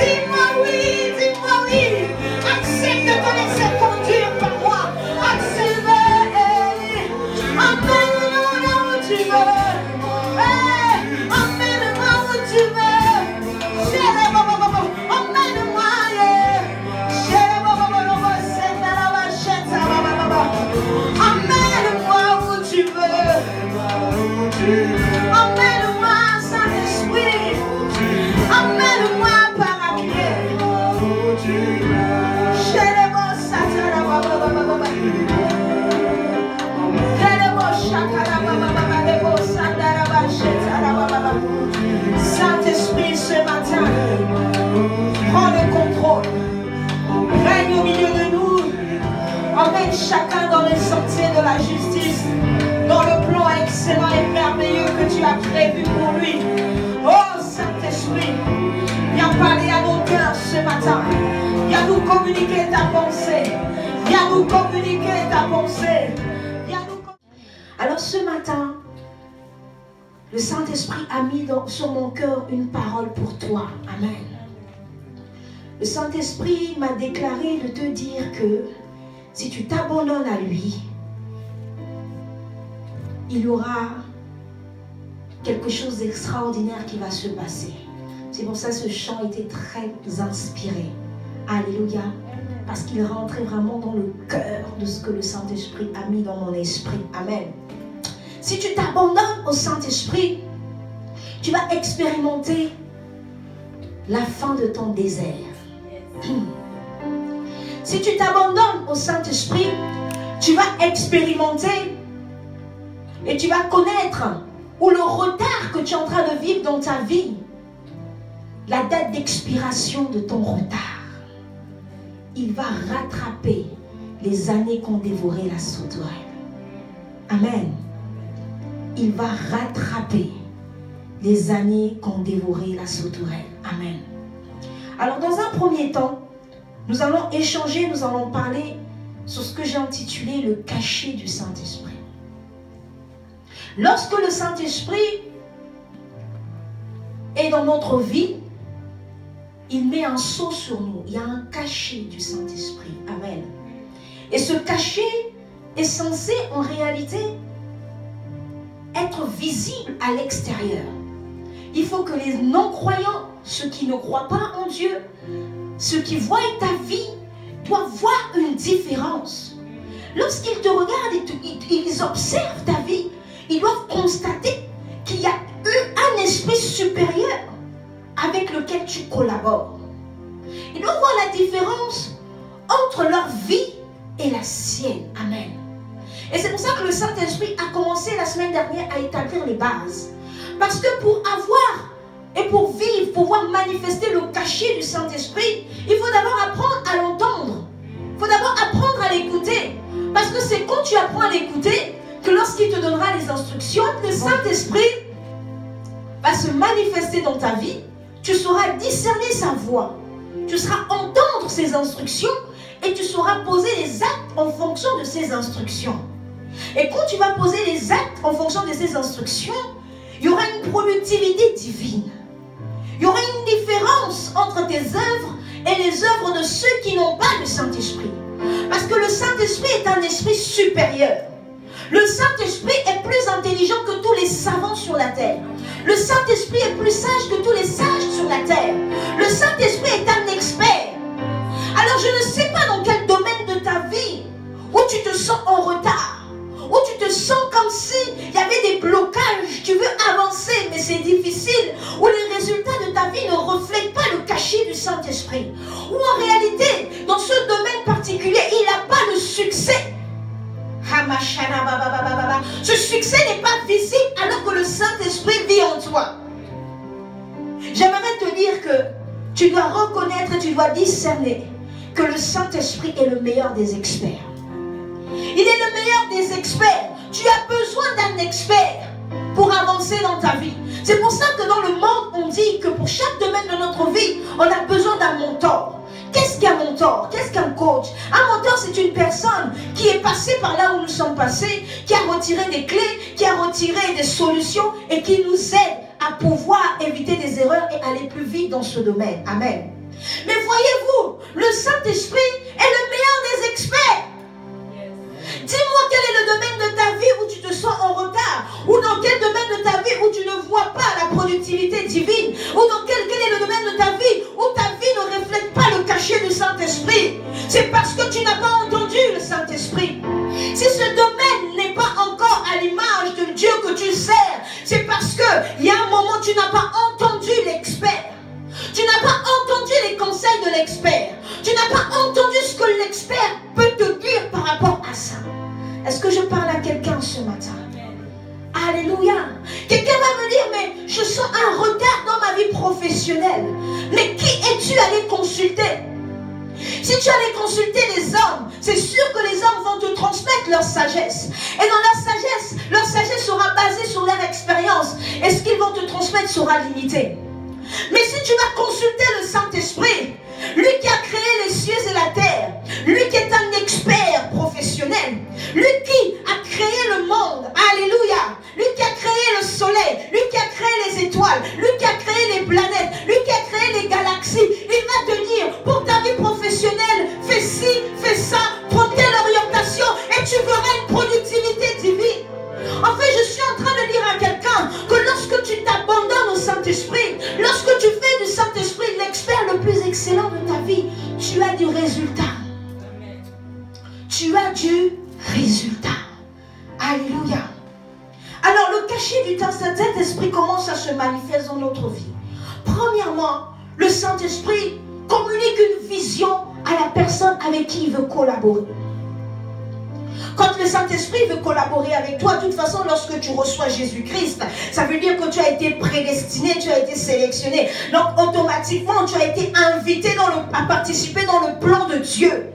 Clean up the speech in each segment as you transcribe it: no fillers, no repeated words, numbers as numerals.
Dis-moi oui, dis-moi oui. Accepte de te laisser conduire par moi. Accepte. Emmène-moi là où tu veux. Emmène-moi où tu veux. Emmène-moi. Emmène-moi où tu veux. Emmène-moi, Saint-Esprit. Emmène-moi, Paraclet. Saint-Esprit, ce matin, prends le contrôle. Règne au milieu de nous. Emmène chacun dans les sentiers de la justice, dans le plan excellent et merveilleux que tu as prévu pour lui. Oh Saint-Esprit, viens parler à nos cœurs ce matin. Viens nous communiquer ta pensée. Viens nous communiquer ta pensée. Alors ce matin, le Saint-Esprit a mis sur mon cœur une parole pour toi. Amen. Le Saint-Esprit m'a déclaré de te dire que si tu t'abandonnes à lui, il y aura quelque chose d'extraordinaire qui va se passer. C'est pour ça que ce chant était très inspiré. Alléluia. Parce qu'il rentrait vraiment dans le cœur de ce que le Saint-Esprit a mis dans mon esprit. Amen. Si tu t'abandonnes au Saint-Esprit, tu vas expérimenter la fin de ton désert. Si tu t'abandonnes au Saint-Esprit, tu vas expérimenter et tu vas connaître ou le retard que tu es en train de vivre dans ta vie, la date d'expiration de ton retard. Il va rattraper les années qu'ont dévoré la sauterelle. Amen. Il va rattraper les années qu'ont dévoré la sauterelle. Amen. Alors dans un premier temps, nous allons échanger, nous allons parler sur ce que j'ai intitulé le cachet du Saint-Esprit. Lorsque le Saint-Esprit est dans notre vie, il met un sceau sur nous. Il y a un cachet du Saint-Esprit. Amen. Et ce cachet est censé en réalité être visible à l'extérieur. Il faut que les non-croyants, ceux qui ne croient pas en Dieu, ceux qui voient ta vie, doivent voir une différence. Lorsqu'ils te regardent, ils observent ta vie, ils doivent constater qu'il y a un esprit supérieur avec lequel tu collabores. Ils doivent voir la différence entre leur vie et la sienne. Amen. Et c'est pour ça que le Saint-Esprit a commencé la semaine dernière à établir les bases. Parce que pour avoir et pour vivre, pour pouvoir manifester le cachet du Saint-Esprit, il faut d'abord apprendre à l'entendre. Il faut d'abord apprendre à l'écouter. Parce que c'est quand tu apprends à l'écouter que lorsqu'il te donnera les instructions, le Saint-Esprit va se manifester dans ta vie. Tu sauras discerner sa voix. Tu sauras entendre ses instructions et tu sauras poser les actes en fonction de ses instructions. Et quand tu vas poser les actes en fonction de ses instructions, il y aura une productivité divine. Il y aura une différence entre tes œuvres et les œuvres de ceux qui n'ont pas le Saint-Esprit. Parce que le Saint-Esprit est un esprit supérieur. Le Saint-Esprit est plus intelligent que tous les savants sur la terre. Le Saint-Esprit est plus sage que tous les sages sur la terre. Le Saint-Esprit est un expert. Alors je ne sais pas dans quel domaine de ta vie où tu te sens en retard, où tu te sens comme s'il y avait des blocages, tu veux avancer mais c'est difficile, où les résultats de ta vie ne reflètent pas le cachet du Saint-Esprit, où en réalité dans ce domaine particulier il n'a pas le succès. Ce succès n'est pas visible alors que le Saint-Esprit vit en toi. J'aimerais te dire que tu dois reconnaître et tu dois discerner que le Saint-Esprit est le meilleur des experts. Il est le meilleur des experts. Tu as besoin d'un expert pour avancer dans ta vie. C'est pour ça que dans le monde, on dit que pour chaque domaine de notre vie, on a besoin d'un mentor. Qu'est-ce qu'un mentor? Qu'est-ce qu'un coach? Un mentor, c'est une personne qui est passée par là où nous sommes passés, qui a retiré des clés, qui a retiré des solutions et qui nous aide à pouvoir éviter des erreurs et aller plus vite dans ce domaine. Amen. Mais voyez-vous, le Saint-Esprit est le meilleur des experts. Dis-moi quel est le domaine de ta vie où tu te sens en retard, ou dans quel domaine de ta vie où tu ne vois pas la productivité divine, ou dans quel est le domaine de ta vie où ta vie ne reflète pas le cachet du Saint-Esprit. C'est parce que tu n'as pas entendu le Saint-Esprit. Si ce domaine n'est pas encore à l'image de Dieu que tu sers, c'est parce qu'il y a un moment où tu n'as pas entendu l'expert. Tu n'as pas entendu les conseils de l'expert. Tu n'as pas entendu ce que l'expert peut te dire par rapport à ça. Est-ce que je parle à quelqu'un ce matin? Alléluia. Quelqu'un va me dire, mais je sens un retard dans ma vie professionnelle. Mais qui es-tu allé consulter? Si tu allais consulter les hommes, c'est sûr que les hommes vont te transmettre leur sagesse. Et dans leur sagesse sera basée sur leur expérience. Et ce qu'ils vont te transmettre sera limité. Mais si tu vas consulter le Saint-Esprit, lui qui a créé les cieux et la terre, lui qui est un expert professionnel, lui qui a créé le monde, alléluia, lui qui a créé le soleil, lui qui a créé les étoiles, lui qui a créé les planètes, lui qui a créé les galaxies, il va te dire, pour ta vie professionnelle, fais ci, fais ça, prends telle orientation et tu verras une productivité divine. En fait, je suis en train de dire à quelqu'un que lorsque tu t'abandonnes au Saint-Esprit, lorsque tu fais du Saint-Esprit l'expert le plus excellent de ta vie, tu as du résultat. Tu as du résultat. Alléluia. Alors, le cachet du Saint-Esprit commence à se manifester dans notre vie. Premièrement, le Saint-Esprit communique une vision à la personne avec qui il veut collaborer. Quand le Saint-Esprit veut collaborer avec toi, de toute façon, lorsque tu reçois Jésus-Christ, ça veut dire que tu as été prédestiné, tu as été sélectionné. Donc, automatiquement, tu as été invité à participer dans le plan de Dieu.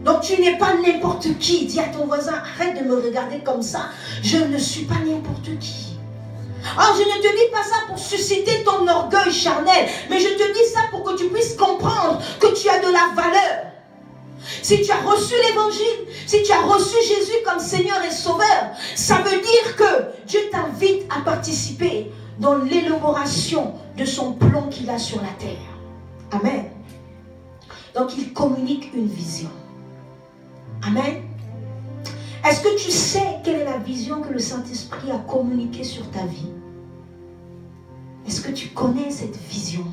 Donc, tu n'es pas n'importe qui. Dis à ton voisin, arrête de me regarder comme ça. Je ne suis pas n'importe qui. Alors, je ne te dis pas ça pour susciter ton orgueil charnel, mais je te dis ça pour que tu puisses comprendre que tu as de la valeur. Si tu as reçu l'évangile, si tu as reçu Jésus comme Seigneur et Sauveur, ça veut dire que Dieu t'invite à participer dans l'élaboration de son plan qu'il a sur la terre. Amen. Donc il communique une vision. Amen. Est-ce que tu sais quelle est la vision que le Saint-Esprit a communiquée sur ta vie? Est-ce que tu connais cette vision?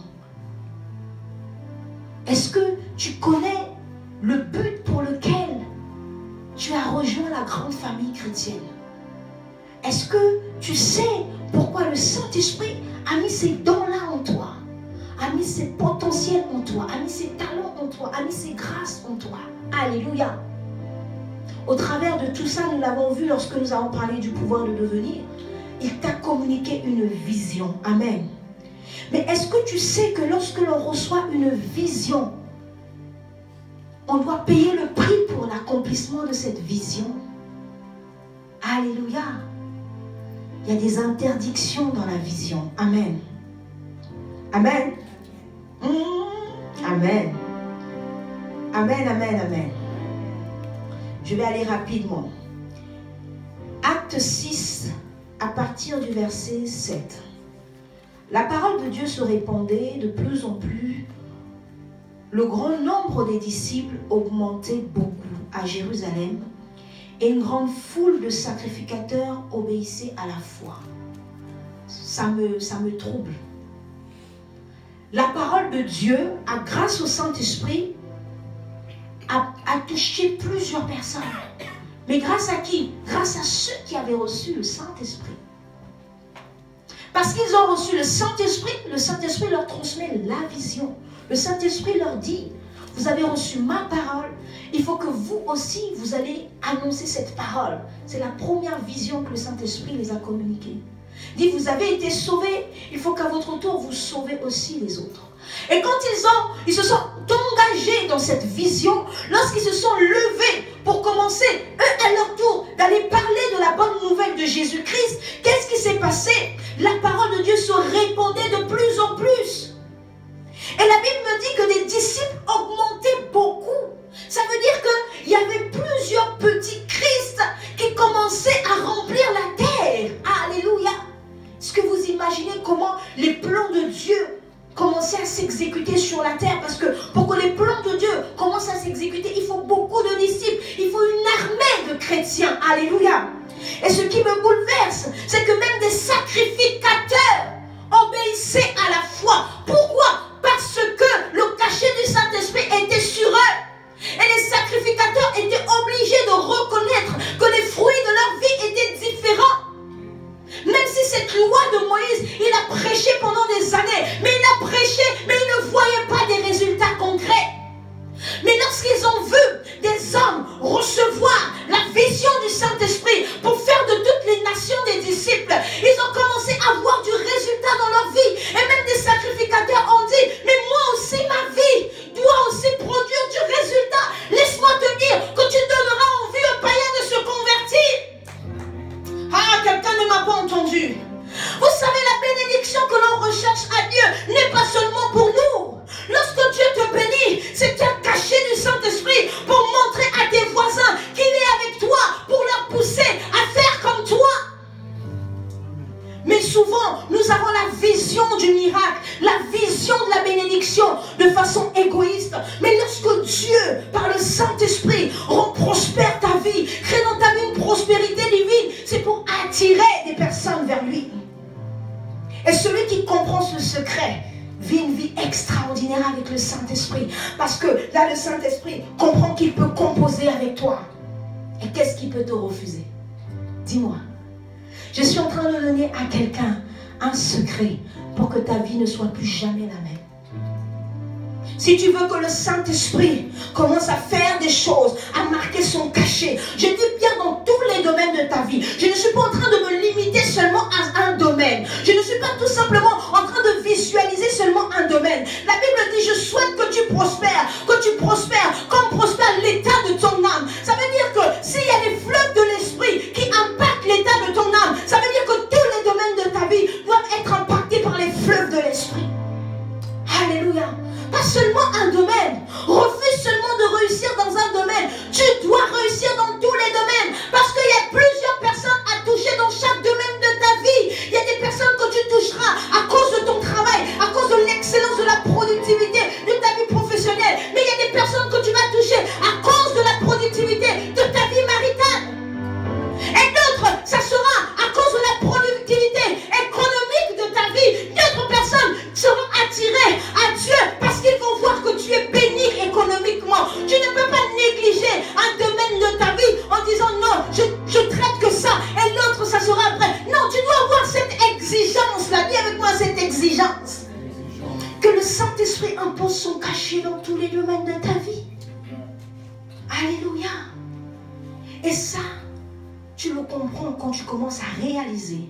Est-ce que tu connais le but pour lequel tu as rejoint la grande famille chrétienne? Est-ce que tu sais pourquoi le Saint-Esprit a mis ses dons-là en toi, a mis ses potentiels en toi, a mis ses talents en toi, a mis ses grâces en toi? Alléluia. Au travers de tout ça, nous l'avons vu lorsque nous avons parlé du pouvoir de devenir. Il t'a communiqué une vision. Amen. Mais est-ce que tu sais que lorsque l'on reçoit une vision, on doit payer le prix pour l'accomplissement de cette vision? Alléluia. Il y a des interdictions dans la vision. Amen. Amen. Amen. Amen, amen, amen. Je vais aller rapidement. Acte 6, à partir du verset 7. La parole de Dieu se répandait de plus en plus. Le grand nombre des disciples augmentait beaucoup à Jérusalem et une grande foule de sacrificateurs obéissait à la foi. Ça me trouble. La parole de Dieu, grâce au Saint-Esprit, a touché plusieurs personnes. Mais grâce à qui? Grâce à ceux qui avaient reçu le Saint-Esprit. Parce qu'ils ont reçu le Saint-Esprit leur transmet la vision. Le Saint-Esprit leur dit, vous avez reçu ma parole, il faut que vous aussi, vous allez annoncer cette parole. C'est la première vision que le Saint-Esprit les a communiquée. Il dit, vous avez été sauvés, il faut qu'à votre tour, vous sauvez aussi les autres. Et quand ils se sont engagés dans cette vision, lorsqu'ils se sont levés pour commencer, eux à leur tour, d'aller parler de la bonne nouvelle de Jésus-Christ, qu'est-ce qui s'est passé? La parole de Dieu se répandait de plus en plus. Et la Bible me dit que les disciples augmentaient beaucoup. Ça veut dire qu'il y avait plusieurs petits Christ qui commençaient à remplir la terre. Alléluia. Est-ce que vous imaginez comment les plans de Dieu commençaient à s'exécuter sur la terre? Parce que C'est un cachet du Saint-Esprit pour montrer à tes voisins qu'il est avec toi, pour leur pousser à faire comme toi. Mais souvent, nous avons la vision du miracle, la vision de la bénédiction de façon égoïste. Mais lorsque Dieu, par le Saint-Esprit, rend prospère ta vie, crée dans ta vie une prospérité divine, c'est pour attirer des personnes vers lui. Et celui qui comprend ce secret vit une vie extraordinaire avec le Saint-Esprit. Parce que là, le Saint-Esprit comprend qu'il peut composer avec toi. Et qu'est-ce qu'il peut te refuser? Dis-moi. Je suis en train de donner à quelqu'un un secret pour que ta vie ne soit plus jamais la même. Si tu veux que le Saint-Esprit commence à faire des choses, à marquer son cachet, je dis bien dans tous les domaines de ta vie. Je ne suis pas en train de me limiter seulement à un domaine. Je ne suis pas tout simplement en train de visualiser seulement un domaine. La Bible dit, je souhaite que tu prospères comme prospère l'état de ton âme. Ça veut dire que s'il y a des fleuves de l'esprit qui impactent l'état de ton âme, ça veut dire que tous les domaines de ta vie doivent être impactés par les fleuves de l'esprit. Alléluia. Pas seulement un domaine. Refuse seulement de réussir dans un domaine. Tu dois réussir dans tous les domaines. Parce qu'il y a plusieurs personnes à toucher dans chaque domaine de ta vie. Il y a des personnes que tu toucheras à cause de ton travail, à cause de l'excellence de la productivité de ta vie professionnelle. Mais il y a des personnes que tu vas toucher à cause de la productivité de ta vie maritale. Et d'autres, ça sera à cause de la productivité économique de ta vie. D'autres personnes seront attirées à Dieu parce qu'ils vont voir que tu es béni économiquement. Tu ne peux pas négliger un domaine de ta vie en disant non, je traite que ça et l'autre ça sera après. Non, tu dois avoir cette exigence-là. Dis avec moi cette exigence. Que le Saint-Esprit impose son cachet dans tous les domaines de ta vie. Alléluia. Et ça, tu le comprends quand tu commences à réaliser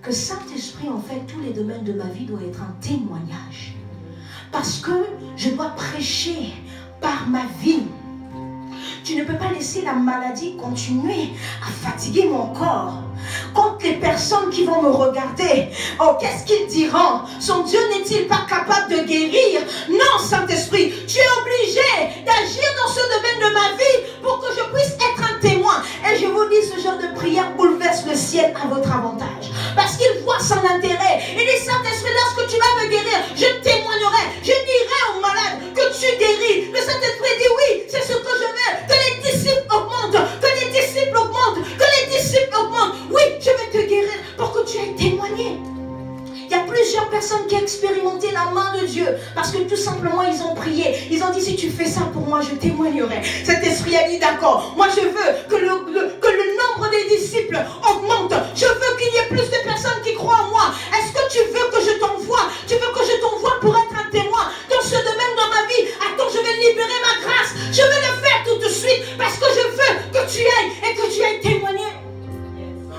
que Saint-Esprit, en fait, tous les domaines de ma vie doivent être un témoignage. Parce que je dois prêcher par ma vie. Tu ne peux pas laisser la maladie continuer à fatiguer mon corps. Quand les personnes qui vont me regarder, oh, qu'est-ce qu'ils diront? Son Dieu n'est-il pas capable de guérir? Non, Saint-Esprit, tu es obligé d'agir dans ce domaine de ma vie pour que je puisse être un témoin. Et je vous dis, ce genre de prière bouleverse le ciel à votre avantage. Parce qu'il voit son intérêt. Il dit, Saint-Esprit, lorsque tu vas me guérir, je témoignerai. Je dirai aux malades que tu guéris. Le Saint-Esprit dit, oui, c'est ce que je veux. Que les disciples augmentent. Que les disciples augmentent. Que les disciples augmentent. Oui, je vais te guérir pour que tu aies témoigné. Il y a plusieurs personnes qui ont expérimenté la main de Dieu parce que tout simplement ils ont prié. Ils ont dit, si tu fais ça pour moi, je témoignerai. Cet esprit a dit, d'accord, moi je veux que le nombre des disciples augmente. Je veux qu'il y ait plus de personnes qui croient en moi. Est-ce que tu veux que je t'envoie? Tu veux que je t'envoie pour être un témoin dans ce domaine dans ma vie? Attends, je vais libérer ma grâce. Je vais le faire tout de suite parce que je veux que tu ailles et que tu ailles témoigner.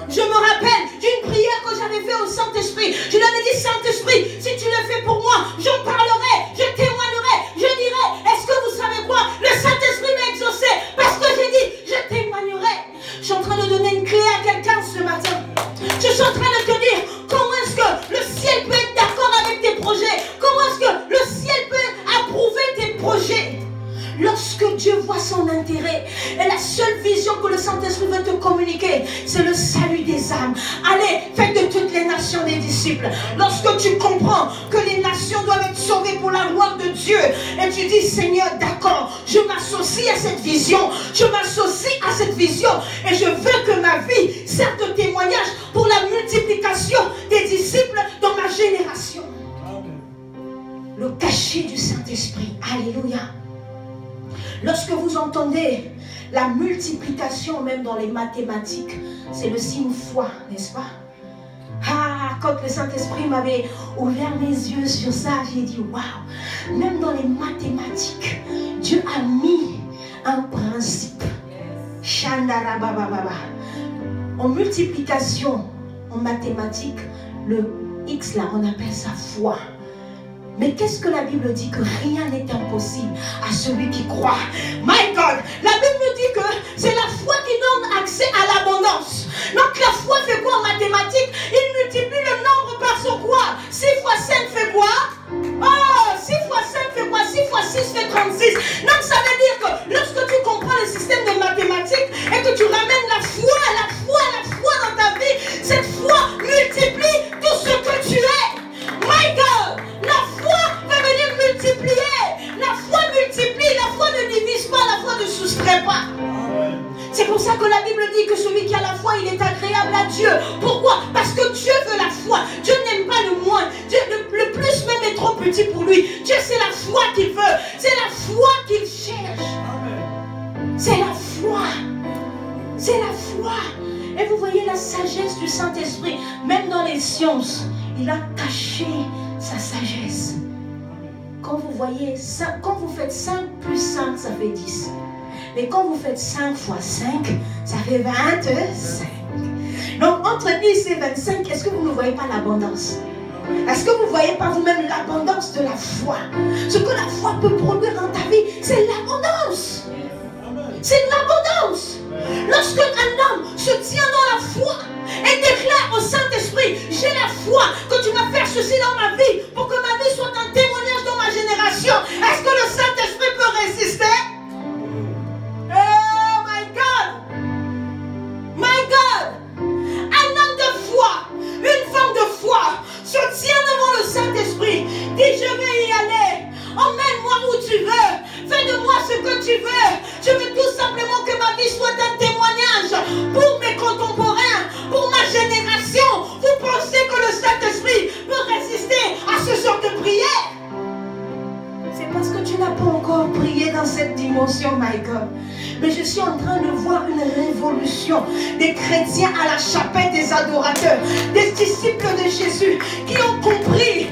Je me rappelle d'une prière que j'avais faite au Saint-Esprit. Je lui avais dit, Saint-Esprit, si tu le fais pour moi, j'en parlerai, je témoignerai, je dirai. Est-ce que vous savez quoi? Le Saint-Esprit m'a exaucé parce que j'ai dit, je témoignerai. Je suis en train de donner une clé à quelqu'un ce matin. Je suis en train de te dire, comment est-ce que le ciel peut être d'accord avec tes projets? Comment est-ce que le ciel peut approuver tes projets? Lorsque Dieu voit son intérêt, et la seule vision que le Saint-Esprit veut te communiquer, c'est le salut des âmes. Allez, faites de toutes les nations des disciples. Lorsque tu comprends que les nations doivent être sauvées pour la gloire de Dieu, et tu dis, Seigneur, d'accord, je m'associe à cette vision, je m'associe à cette vision, et je veux que ma vie serve de témoignage pour la multiplication des disciples dans ma génération. Le cachet du Saint-Esprit. Alléluia. Lorsque vous entendez la multiplication, même dans les mathématiques, c'est le signe foi, n'est-ce pas? Ah, quand le Saint-Esprit m'avait ouvert mes yeux sur ça, j'ai dit, waouh, même dans les mathématiques, Dieu a mis un principe. Shandarabababa. En multiplication, en mathématiques, le X là, on appelle ça foi. Mais qu'est-ce que la Bible dit? Que rien n'est impossible à celui qui croit. My God, la Bible dit que c'est la foi qui donne accès à l'abondance. Donc la foi fait quoi en mathématiques? Il multiplie le nombre par son quoi? 6 fois 5 fait quoi? Oh, 6 fois 5 fait quoi? 6 fois 6 fait 36. Donc ça veut dire que lorsque tu comprends le système de mathématiques et que tu ramènes la foi dans ta vie, cette foi multiplie tout ce que tu es. My God, la foi va venir multiplier. La foi multiplie, la foi ne divise pas, la foi ne soustrait pas. C'est pour ça que la Bible dit que celui qui a la foi, il est agréable à Dieu. Pourquoi? Parce que Dieu veut la foi. Dieu n'aime pas le moins. Dieu, le plus même est trop petit pour lui. Dieu, c'est la foi qu'il veut. C'est la foi qu'il cherche. C'est la foi. C'est la foi. Et vous voyez la sagesse du Saint-Esprit. Même dans les sciences, il a caché sa sagesse. Quand vous voyez, quand vous faites 5 plus 5, ça fait 10. Mais quand vous faites 5 fois 5, ça fait 25. Donc entre 10 et 25, est-ce que vous ne voyez pas l'abondance? Est-ce que vous ne voyez pas vous-même l'abondance de la foi? Ce que la foi peut produire dans ta vie, c'est l'abondance. C'est l'abondance. Lorsque un homme se tient dans la foi et déclare au Saint-Esprit, j'ai la foi que tu vas faire ceci dans ma vie pour que ma vie soit un témoignage dans ma génération, est-ce que le Saint-Esprit peut résister? Oh my God! My God! Un homme de foi, une femme de foi se tient devant le Saint-Esprit, dit je vais y aller, emmène-moi où tu veux, fais de moi ce que tu veux, je veux tout simplement que ma vie soit un témoignage pour mes contemporains, pour ma génération. Vous pensez que le Saint-Esprit peut résister à ce genre de prière? C'est parce que tu n'as pas encore prié dans cette dimension, my God. Mais je suis en train de voir une révolution des chrétiens à la chapelle des adorateurs, des disciples de Jésus qui ont compris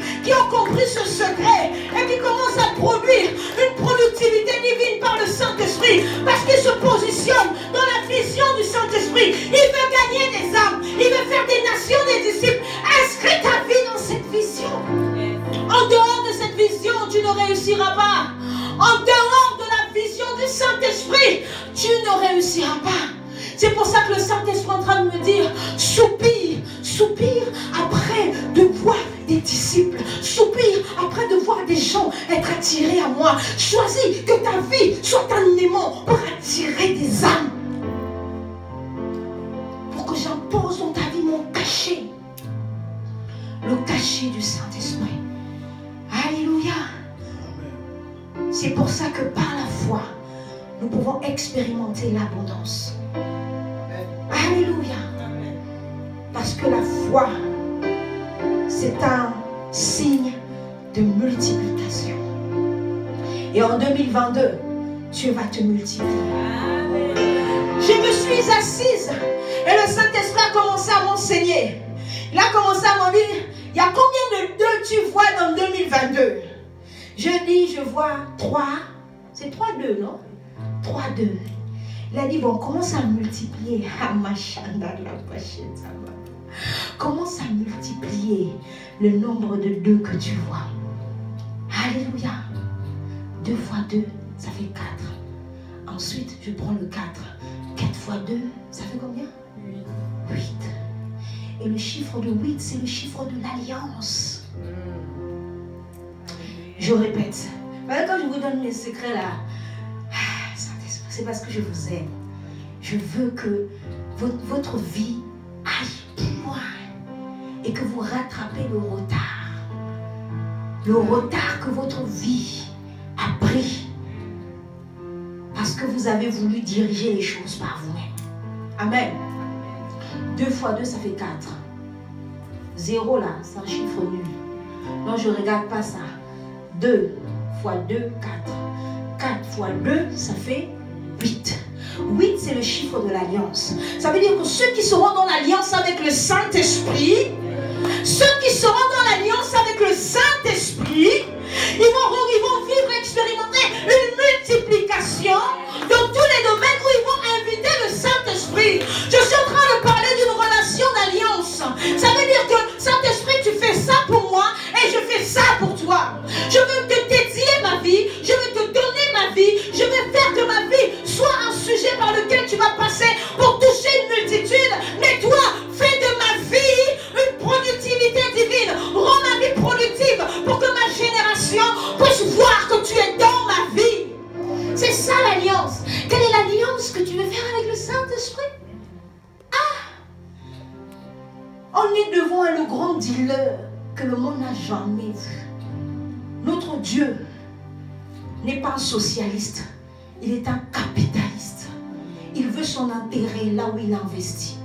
ce secret et qui commencent à produire une productivité divine par le Saint-Esprit parce qu'ils se positionnent dans la vision du Saint-Esprit. Il veut gagner des âmes, il veut faire des nations, des disciples. Inscris ta vie dans cette vision. En dehors de cette vision, tu ne réussiras pas. En dehors de la vision du Saint-Esprit, tu ne réussiras pas. C'est pour ça que le Saint-Esprit est en train de me dire, soupire, soupire après de voir des disciples, soupire après de voir des gens être attirés à moi. Choisis que ta vie soit un aimant pour attirer des âmes. Pour que j'impose dans ta vie mon cachet. Le cachet du Saint-Esprit. Alléluia. C'est pour ça que par la foi, nous pouvons expérimenter l'abondance. Alléluia. Parce que la foi, c'est un signe de multiplication. Et en 2022, Dieu va te multiplier. Je me suis assise et le Saint-Esprit a commencé à m'enseigner. Il a commencé à m'en dire, il y a combien de 2 tu vois dans 2022? Je dis, je vois 3. C'est 3-2, non? 3-2. Il a dit, bon, commence à multiplier. Commence à multiplier le nombre de 2 que tu vois. Alléluia. 2 fois 2, ça fait 4. Ensuite, je prends le 4. 4 fois 2, ça fait combien? 8. Et le chiffre de 8, c'est le chiffre de l'alliance. Je répète. Quand je vous donne mes secrets là, c'est parce que je vous aime. Je veux que votre vie aille plus loin et que vous rattrapez le retard. Le retard que votre vie a pris parce que vous avez voulu diriger les choses par vous-même. Amen. 2 fois 2, ça fait 4. 0 là, c'est un chiffre nul. Non, je ne regarde pas ça. 2 fois 2, 4. 4 fois 2, ça fait 8. 8, c'est le chiffre de l'alliance. Ça veut dire que ceux qui seront dans l'alliance avec le Saint-Esprit, ceux qui seront dans l'alliance avec le Saint-Esprit, ils vont vivre, expérimenter une multiplication dans tous les domaines où ils vont inviter le Saint-Esprit. Je suis en train de parler d'une relation d'alliance. Ça veut dire que Saint-Esprit, tu fais ça pour moi et je fais ça pour toi. Je veux te dédier ma vie, je veux te donner ma vie, je veux faire que ma vie soit un sujet par lequel tu vas passer pour toucher une multitude. Mais toi, fais de ma vie une productivité divine. Rends ma vie productive pour que ma génération est devant le grand dealer que le monde n'a jamais vu. Notre Dieu n'est pas un socialiste, il est un capitaliste. Il veut son intérêt là où il investit.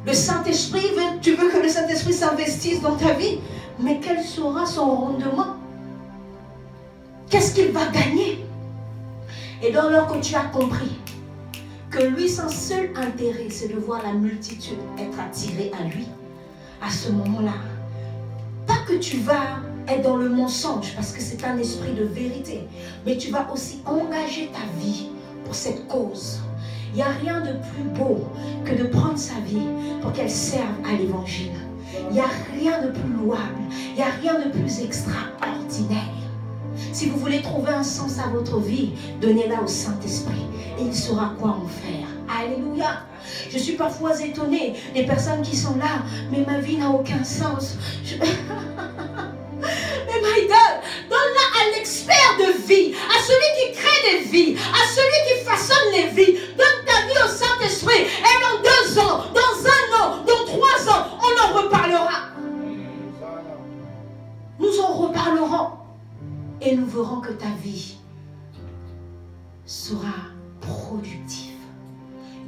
Le Saint-Esprit, tu veux que le Saint-Esprit s'investisse dans ta vie, mais quel sera son rendement? Qu'est-ce qu'il va gagner? Et dans lors que tu as compris que lui, son seul intérêt, c'est de voir la multitude être attirée à lui, à ce moment-là, pas que tu vas être dans le mensonge, parce que c'est un esprit de vérité, mais tu vas aussi engager ta vie pour cette cause. Il n'y a rien de plus beau que de prendre sa vie pour qu'elle serve à l'évangile. Il n'y a rien de plus louable, il n'y a rien de plus extraordinaire. Si vous voulez trouver un sens à votre vie, donnez-la au Saint-Esprit et il saura quoi en faire. Alléluia. Je suis parfois étonnée des personnes qui sont là, mais ma vie n'a aucun sens. Mais my God, donne-la à l'expert de vie, à celui qui crée des vies, à celui qui façonne les vies. Donne ta vie au Saint-Esprit et dans 2 ans, dans 1 an, dans 3 ans, on en reparlera. Nous en reparlerons et nous verrons que ta vie sera productive.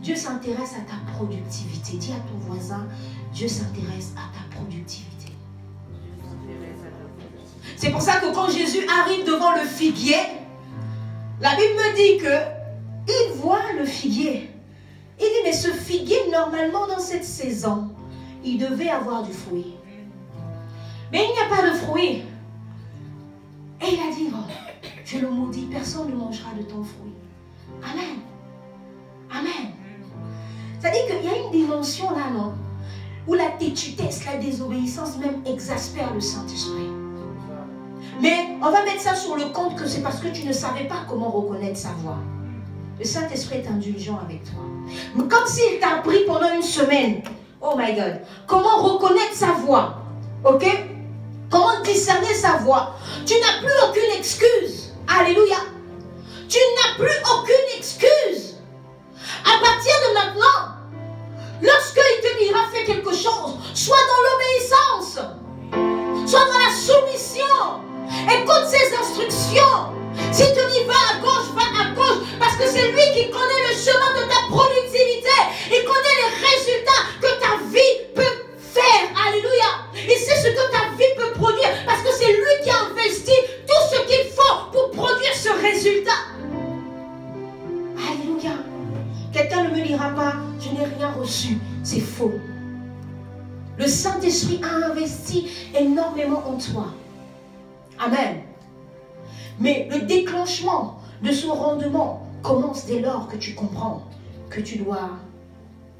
Dieu s'intéresse à ta productivité. Dis à ton voisin, Dieu s'intéresse à ta productivité. C'est pour ça que quand Jésus arrive devant le figuier, la Bible me dit que il voit le figuier. Il dit, mais ce figuier, normalement, dans cette saison, il devait avoir du fruit. Mais il n'y a pas de fruit. Et il a dit, non, je le maudis, personne ne mangera de ton fruit. Amen. Amen. C'est-à-dire qu'il y a une dimension là, non, où la têtutesse, la désobéissance même exaspère le Saint-Esprit. Mais on va mettre ça sur le compte que c'est parce que tu ne savais pas comment reconnaître sa voix. Le Saint-Esprit est indulgent avec toi. Mais comme s'il t'a appris pendant une semaine, oh my God, comment reconnaître sa voix, ok? Comment discerner sa voix? Tu n'as plus aucune excuse. Alléluia. Tu n'as plus aucune excuse. À partir de maintenant, lorsqu'il te dira fais quelque chose, sois dans l'obéissance, sois dans la soumission. Écoute ses instructions. Si tu y vas à gauche, va à gauche. Parce que c'est lui qui connaît le chemin de ta productivité. Il connaît les résultats que ta vie peut faire. Alléluia. Il sait ce que ta vie peut produire. Parce que c'est lui qui a investi tout ce qu'il faut pour produire ce résultat. Alléluia. Quelqu'un ne me dira pas, je n'ai rien reçu. C'est faux. Le Saint-Esprit a investi énormément en toi. Amen. Mais le déclenchement de son rendement commence dès lors que tu comprends que tu dois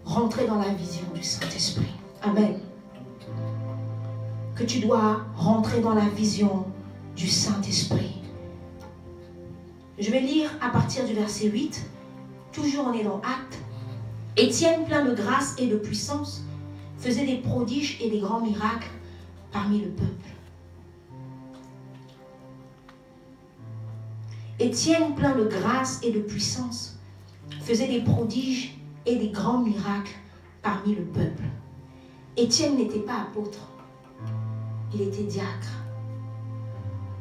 rentrer dans la vision du Saint-Esprit. Amen. Que tu dois rentrer dans la vision du Saint-Esprit. Je vais lire à partir du verset 8. Toujours on est dans Actes. Étienne, plein de grâce et de puissance, faisait des prodiges et des grands miracles parmi le peuple. Étienne, plein de grâce et de puissance, faisait des prodiges et des grands miracles parmi le peuple. Étienne n'était pas apôtre, il était diacre.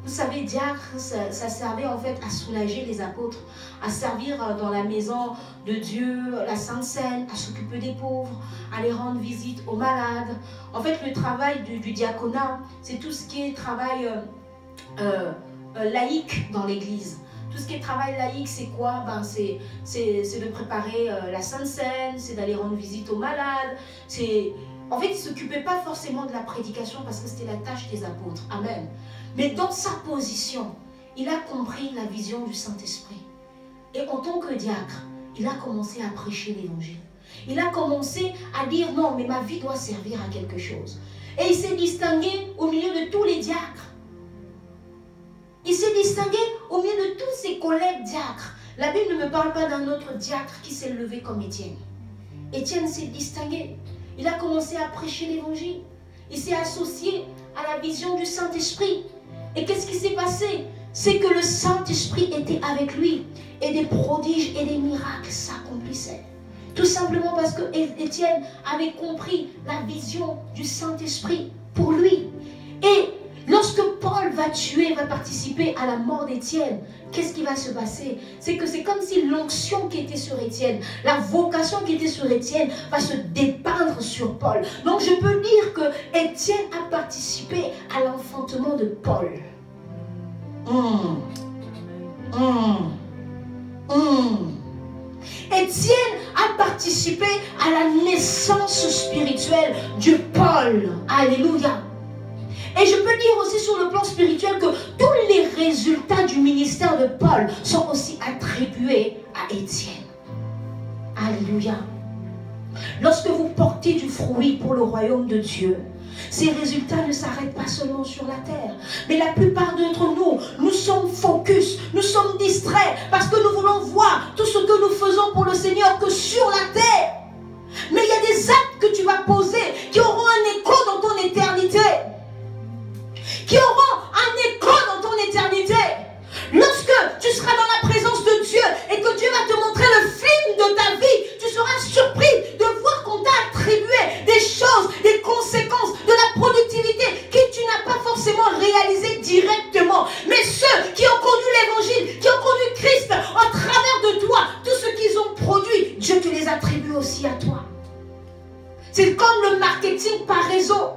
Vous savez, diacre, ça servait en fait à soulager les apôtres, à servir dans la maison de Dieu, la Sainte Seine, à s'occuper des pauvres, à aller rendre visite aux malades. En fait, le travail du diaconat, c'est tout ce qui est travail laïque dans l'église. Tout ce qui est travail laïque, c'est quoi? Ben, c'est de préparer la Sainte Seine, c'est d'aller rendre visite aux malades. En fait, il ne s'occupait pas forcément de la prédication parce que c'était la tâche des apôtres. Amen. Mais dans sa position, il a compris la vision du Saint-Esprit. Et en tant que diacre, il a commencé à prêcher l'évangile. Il a commencé à dire non, mais ma vie doit servir à quelque chose. Et il s'est distingué au milieu de tous les diacres. Il s'est distingué au milieu de tous ses collègues diacres. La Bible ne me parle pas d'un autre diacre qui s'est levé comme Étienne. Étienne s'est distingué. Il a commencé à prêcher l'évangile. Il s'est associé à la vision du Saint-Esprit. Et qu'est-ce qui s'est passé? C'est que le Saint-Esprit était avec lui. Et des prodiges et des miracles s'accomplissaient. Tout simplement parce que Étienne avait compris la vision du Saint-Esprit pour lui. Et lorsque Paul va participer à la mort d'Étienne, qu'est-ce qui va se passer? C'est que c'est comme si l'onction qui était sur Étienne, la vocation qui était sur Étienne va se dépeindre sur Paul. Donc je peux dire que Étienne a participé à l'enfantement de Paul. Étienne a participé à la naissance spirituelle de Paul. Alléluia. Et je peux dire aussi sur le plan spirituel que tous les résultats du ministère de Paul sont aussi attribués à Étienne. Alléluia. Lorsque vous portez du fruit pour le royaume de Dieu, ces résultats ne s'arrêtent pas seulement sur la terre. Mais la plupart d'entre nous, nous sommes focus, nous sommes distraits parce que nous voulons voir tout ce que nous faisons pour le Seigneur que sur la terre. Mais il y a des actes que tu vas poser qui auront un écho dans ton éternité. Qui auront un écho dans ton éternité. Lorsque tu seras dans la présence de Dieu et que Dieu va te montrer le film de ta vie, tu seras surpris de voir qu'on t'a attribué des choses, des conséquences, de la productivité que tu n'as pas forcément réalisé directement. Mais ceux qui ont connu l'évangile, qui ont connu Christ en travers de toi, tout ce qu'ils ont produit, Dieu te les attribue aussi à toi. C'est comme le marketing par réseau.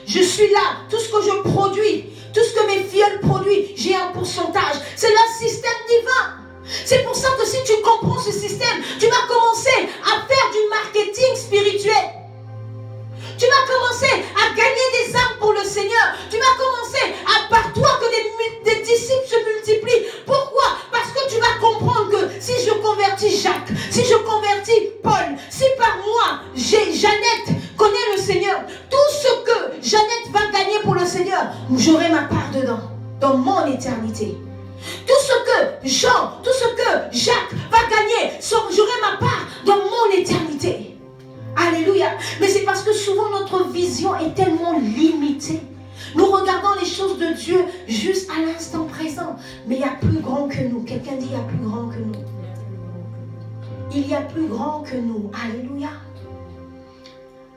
Je suis là, tout ce que je produis, tout ce que mes filles produisent, j'ai un pourcentage. C'est leur système divin. C'est pour ça que si tu comprends ce système, tu vas commencer à faire du marketing spirituel. Tu vas commencer à gagner des âmes pour le Seigneur. Tu vas commencer à par toi que des disciples se multiplient. Pourquoi? Parce que tu vas comprendre que si je convertis Jacques, si je convertis Paul, si par moi, Jeannette connaît le Seigneur, tout ce que Jeannette va gagner pour le Seigneur, j'aurai ma part dedans, dans mon éternité. Tout ce que Jean, tout ce que Jacques va gagner, j'aurai ma part dans mon éternité. Alléluia. Mais c'est parce que souvent notre vision est tellement limitée. Nous regardons les choses de Dieu juste à l'instant présent. Mais il y a plus grand que nous. Quelqu'un dit il y a plus grand que nous. Il y a plus grand que nous. Alléluia.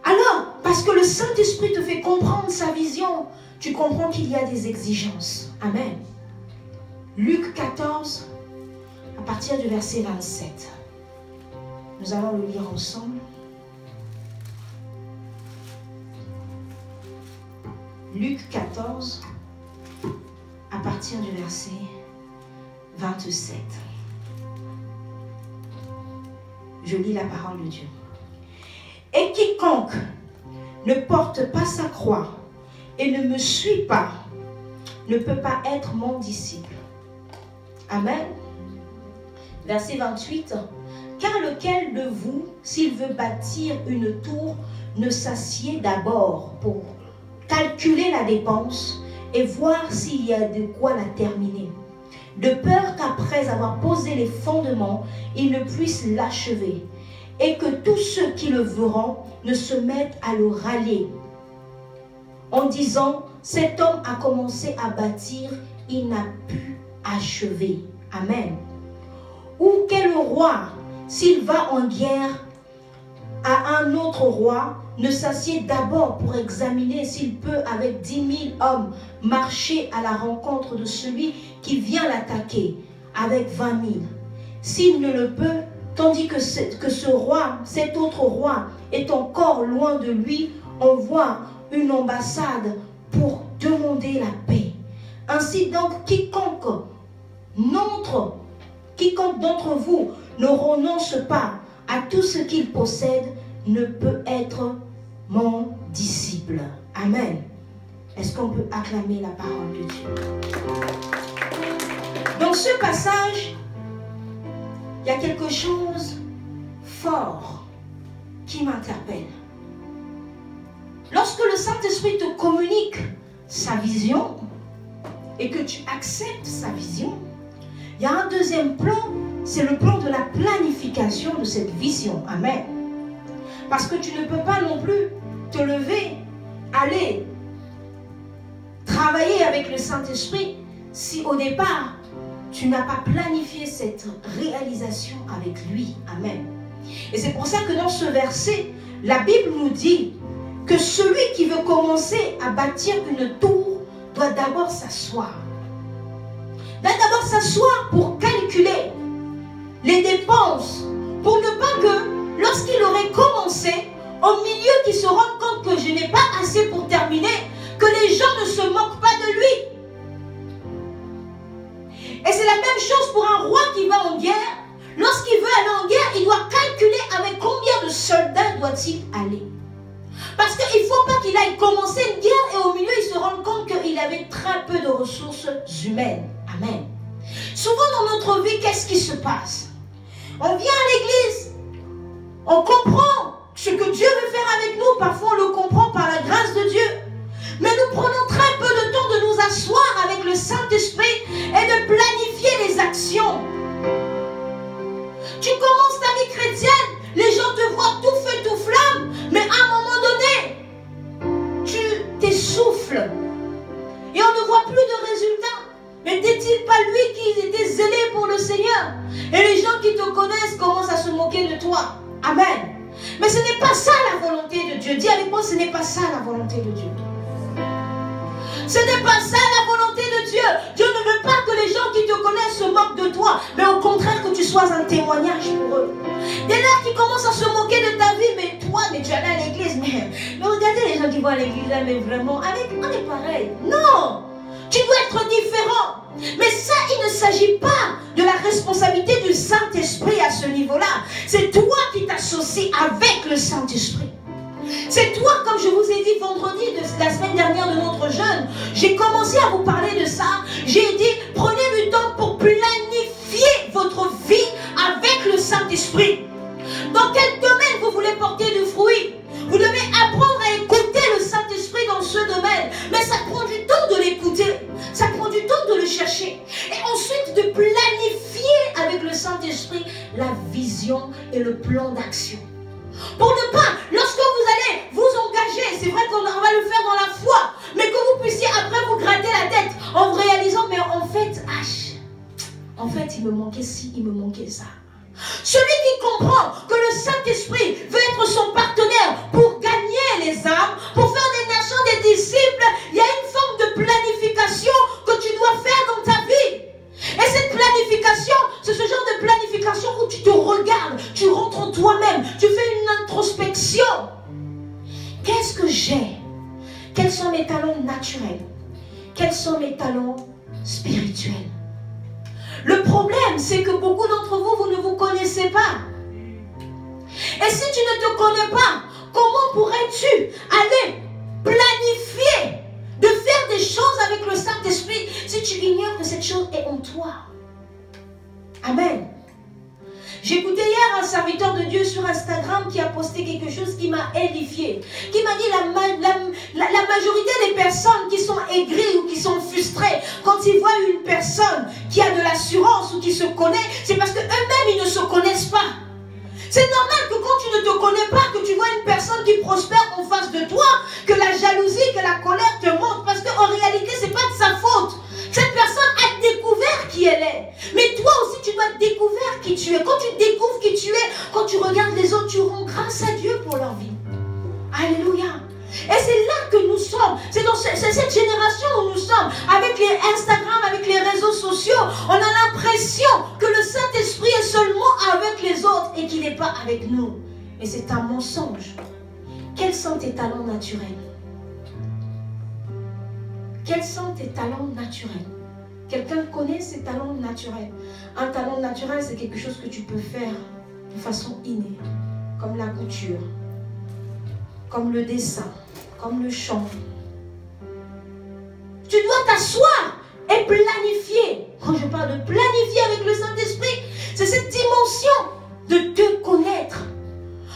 Alors, parce que le Saint-Esprit te fait comprendre sa vision, tu comprends qu'il y a des exigences. Amen. Luc 14, à partir du verset 27. Nous allons le lire ensemble. Luc 14, à partir du verset 27. Je lis la parole de Dieu. Et quiconque ne porte pas sa croix et ne me suit pas, ne peut pas être mon disciple. Amen. Verset 28. Car lequel de vous, s'il veut bâtir une tour, ne s'assied d'abord pour calculer la dépense et voir s'il y a de quoi la terminer, de peur qu'après avoir posé les fondements, il ne puisse l'achever, et que tous ceux qui le verront ne se mettent à le râler, en disant, cet homme a commencé à bâtir, il n'a pu achever. Amen. Ou quel roi, s'il va en guerre à un autre roi, ne s'assied d'abord pour examiner s'il peut, avec 10 000 hommes, marcher à la rencontre de celui qui vient l'attaquer, avec 20 000. S'il ne le peut, tandis que ce roi, cet autre roi, est encore loin de lui, envoie une ambassade pour demander la paix. Ainsi donc, quiconque d'entre vous ne renonce pas à tout ce qu'il possède ne peut être mon disciple. Amen. Est-ce qu'on peut acclamer la parole de Dieu? Dans ce passage, il y a quelque chose fort qui m'interpelle. Lorsque le Saint-Esprit te communique sa vision et que tu acceptes sa vision, il y a un deuxième plan, c'est le plan de la planification de cette vision. Amen. Parce que tu ne peux pas non plus te lever, aller travailler avec le Saint-Esprit si au départ, tu n'as pas planifié cette réalisation avec lui. Amen. Et c'est pour ça que dans ce verset, la Bible nous dit que celui qui veut commencer à bâtir une tour doit d'abord s'asseoir. Doit d'abord s'asseoir pour calculer les dépenses, pour ne pas que, lorsqu'il aurait commencé, au milieu qu'il se rende compte que je n'ai pas assez pour terminer, que les gens ne se moquent pas de lui. Et c'est la même chose pour un roi qui va en guerre. Lorsqu'il veut aller en guerre, il doit calculer avec combien de soldats doit-il aller. Parce qu'il ne faut pas qu'il aille commencer une guerre et au milieu il se rende compte qu'il avait très peu de ressources humaines. Amen. Souvent dans notre vie, qu'est-ce qui se passe? On vient à l'église, on comprend ce que Dieu veut faire avec nous. Parfois on le comprend par la grâce de Dieu. Mais nous prenons très peu de temps de nous asseoir avec le Saint-Esprit et de planifier les actions. Tu commences ta vie chrétienne, les gens te voient tout feu, tout flamme, mais à un moment donné, tu t'essouffles. Et on ne voit plus de résultats. Mais n'est-il pas lui qui était zélé pour le Seigneur? Et les gens qui te connaissent commencent à se moquer de toi. Amen. Mais ce n'est pas ça la volonté de Dieu. Dis avec moi, ce n'est pas ça la volonté de Dieu. Ce n'est pas ça la volonté de Dieu. Dieu ne veut pas que les gens qui te connaissent se moquent de toi, mais au contraire que tu sois un témoignage pour eux. Dès lors qu'ils commencent à se moquer de ta vie, mais toi, mais tu allais à l'église, mais regardez les gens qui vont à l'église là, mais vraiment, on est pareil. Non, tu dois être différent. Mais ça, il ne s'agit pas de la responsabilité du Saint-Esprit à ce niveau-là. C'est toi qui t'associes avec le Saint-Esprit. C'est toi, comme je vous ai dit vendredi de la semaine dernière de notre jeûne, j'ai commencé à vous parler de ça. J'ai dit, prenez du temps pour planifier votre vie avec le Saint-Esprit. Dans quel domaine vous voulez porter du fruit? Vous devez apprendre à écouter le Saint-Esprit dans ce domaine. Mais ça prend du temps de l'écouter. Ça prend du temps de le chercher. Et ensuite de planifier avec le Saint-Esprit la vision et le plan d'action. Pour ne pas, lorsque vous allez vous engager, c'est vrai qu'on va le faire dans la foi, mais que vous puissiez après vous gratter la tête en réalisant, mais en fait, il me manquait ci, il me manquait ça. Celui qui comprend que le Saint-Esprit veut être son partenaire pour gagner les âmes, pour faire des nations des disciples, il y a une forme de planification que tu dois faire dans ta vie. Et cette planification, c'est ce genre de planification où tu te regardes, tu rentres en toi-même, tu fais une introspection. Qu'est-ce que j'ai? Quels sont mes talents naturels? Quels sont mes talents spirituels? Le problème, c'est que beaucoup d'entre vous, vous ne vous connaissez pas. Et si tu ne te connais pas, comment pourrais-tu aller planifier de faire des choses avec le Saint-Esprit si tu ignores que cette chose est en toi? Amen. J'écoutais hier un serviteur de Dieu sur Instagram qui a posté quelque chose qui m'a édifié. Qui m'a dit la majorité des personnes qui sont aigries ou qui sont frustrées, quand ils voient une personne qui a de l'assurance ou qui se connaît, c'est parce qu'eux-mêmes ils ne se connaissent pas. C'est normal que quand tu ne te connais pas, que tu vois une personne qui prospère en face de toi, que la jalousie, que la colère te monte, parce qu'en réalité, ce n'est pas de sa faute. Cette personne a découvert qui elle est. Mais toi aussi, tu dois découvrir qui tu es. Quand tu découvres qui tu es, quand tu regardes les autres, tu rends grâce à Dieu pour leur vie. Alléluia. Et c'est là que nous sommes. C'est dans cette génération où nous sommes. Avec les Instagram, avec les réseaux sociaux, on a l'impression que le Saint-Esprit est seulement avec les autres et qu'il n'est pas avec nous. Et c'est un mensonge. Quels sont tes talents naturels? Quels sont tes talents naturels? Quelqu'un connaît ses talents naturels? Un talent naturel, c'est quelque chose que tu peux faire de façon innée, comme la couture, comme le dessin, comme le chant. Tu dois t'asseoir et planifier. Quand je parle de planifier avec le Saint-Esprit, c'est cette dimension de te connaître.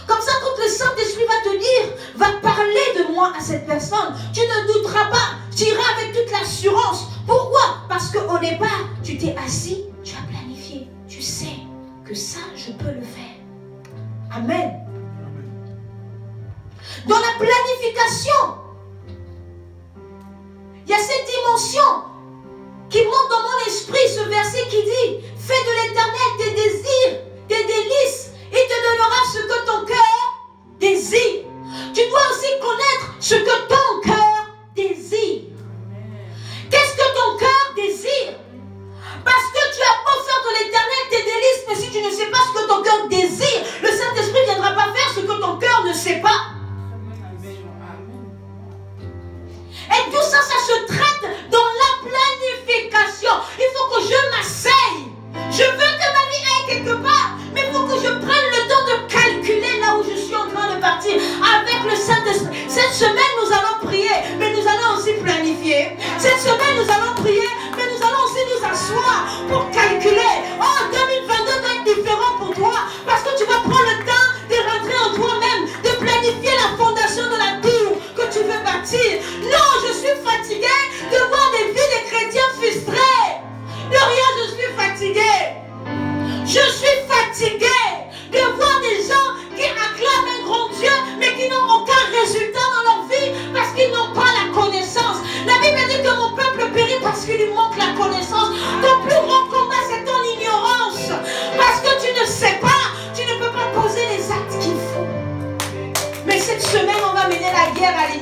Comme ça, quand le Saint-Esprit va te dire, va parler de moi à cette personne, tu ne douteras pas, tu iras avec toute l'assurance. Pourquoi? Parce qu'au départ, tu t'es assis, tu as planifié, tu sais que ça, je peux le faire. Amen. Dans la planification, il y a cette dimension qui monte dans mon esprit, ce verset qui dit, fais de l'Éternel tes désirs, tes délices, il te donnera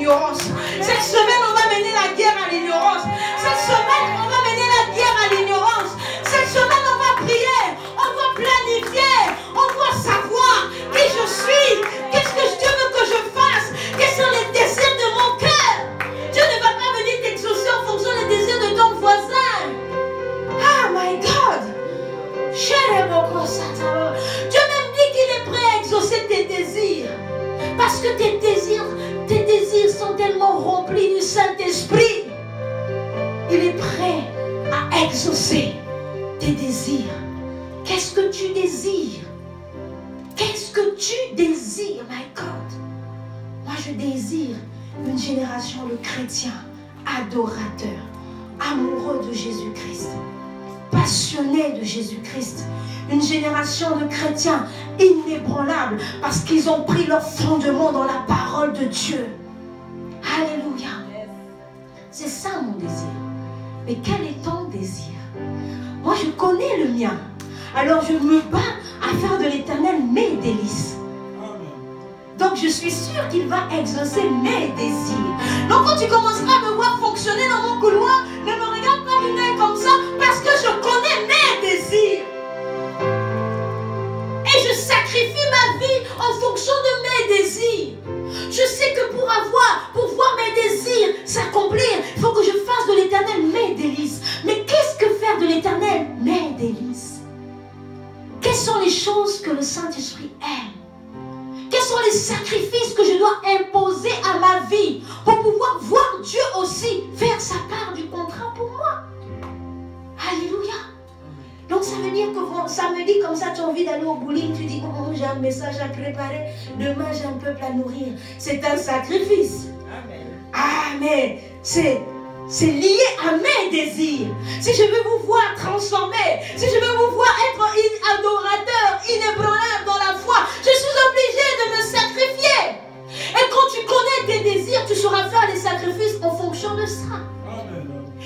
l'ignorance. Cette semaine, on va mener la guerre à l'ignorance. Cette semaine, on va mener la guerre à l'ignorance. Cette semaine, on va prier, on va planifier, on doit savoir qui je suis, qu'est-ce que Dieu veut que je fasse, quels sont les désirs de mon cœur. Dieu ne va pas venir t'exaucer en fonction des désirs de ton voisin. Ah, my God. Dieu même dit qu'il est prêt à exaucer tes désirs. Parce que tes désirs sont tellement remplis du Saint-Esprit. Il est prêt à exaucer tes désirs. Qu'est-ce que tu désires? Qu'est-ce que tu désires, my God? Moi, je désire une génération de chrétiens adorateurs, amoureux de Jésus-Christ, passionnés de Jésus-Christ. Une génération de chrétiens inébranlables parce qu'ils ont pris leur fondement dans la parole de Dieu. Alléluia. C'est ça mon désir. Mais quel est ton désir? Moi, je connais le mien. Alors, je me bats à faire de l'Éternel mes délices. Donc, je suis sûre qu'il va exaucer mes désirs. Donc, quand tu commenceras à me voir fonctionner dans mon couloir, ne me regarde pas d'une œil comme ça parce que je connais mes désirs. Et je sacrifie ma vie en fonction de mes désirs. Je sais que pour voir mes désirs s'accomplir, il faut que je fasse de l'Éternel mes délices. Mais qu'est-ce que faire de l'Éternel mes délices? Quelles sont les choses que le Saint-Esprit aime? Quels sont les sacrifices que je dois imposer à ma vie pour pouvoir voir Dieu aussi faire sa part du contrat pour moi? Alléluia. Donc ça veut dire que samedi, comme ça, tu as envie d'aller au bowling, tu dis, oh, j'ai un message à préparer, demain j'ai un peuple à nourrir. C'est un sacrifice. Amen. Amen. C'est lié à mes désirs. Si je veux vous voir transformer, si je veux vous voir être adorateur, inébranlable dans la foi, je suis obligé de me sacrifier. Et quand tu connais tes désirs, tu sauras faire les sacrifices en fonction de ça.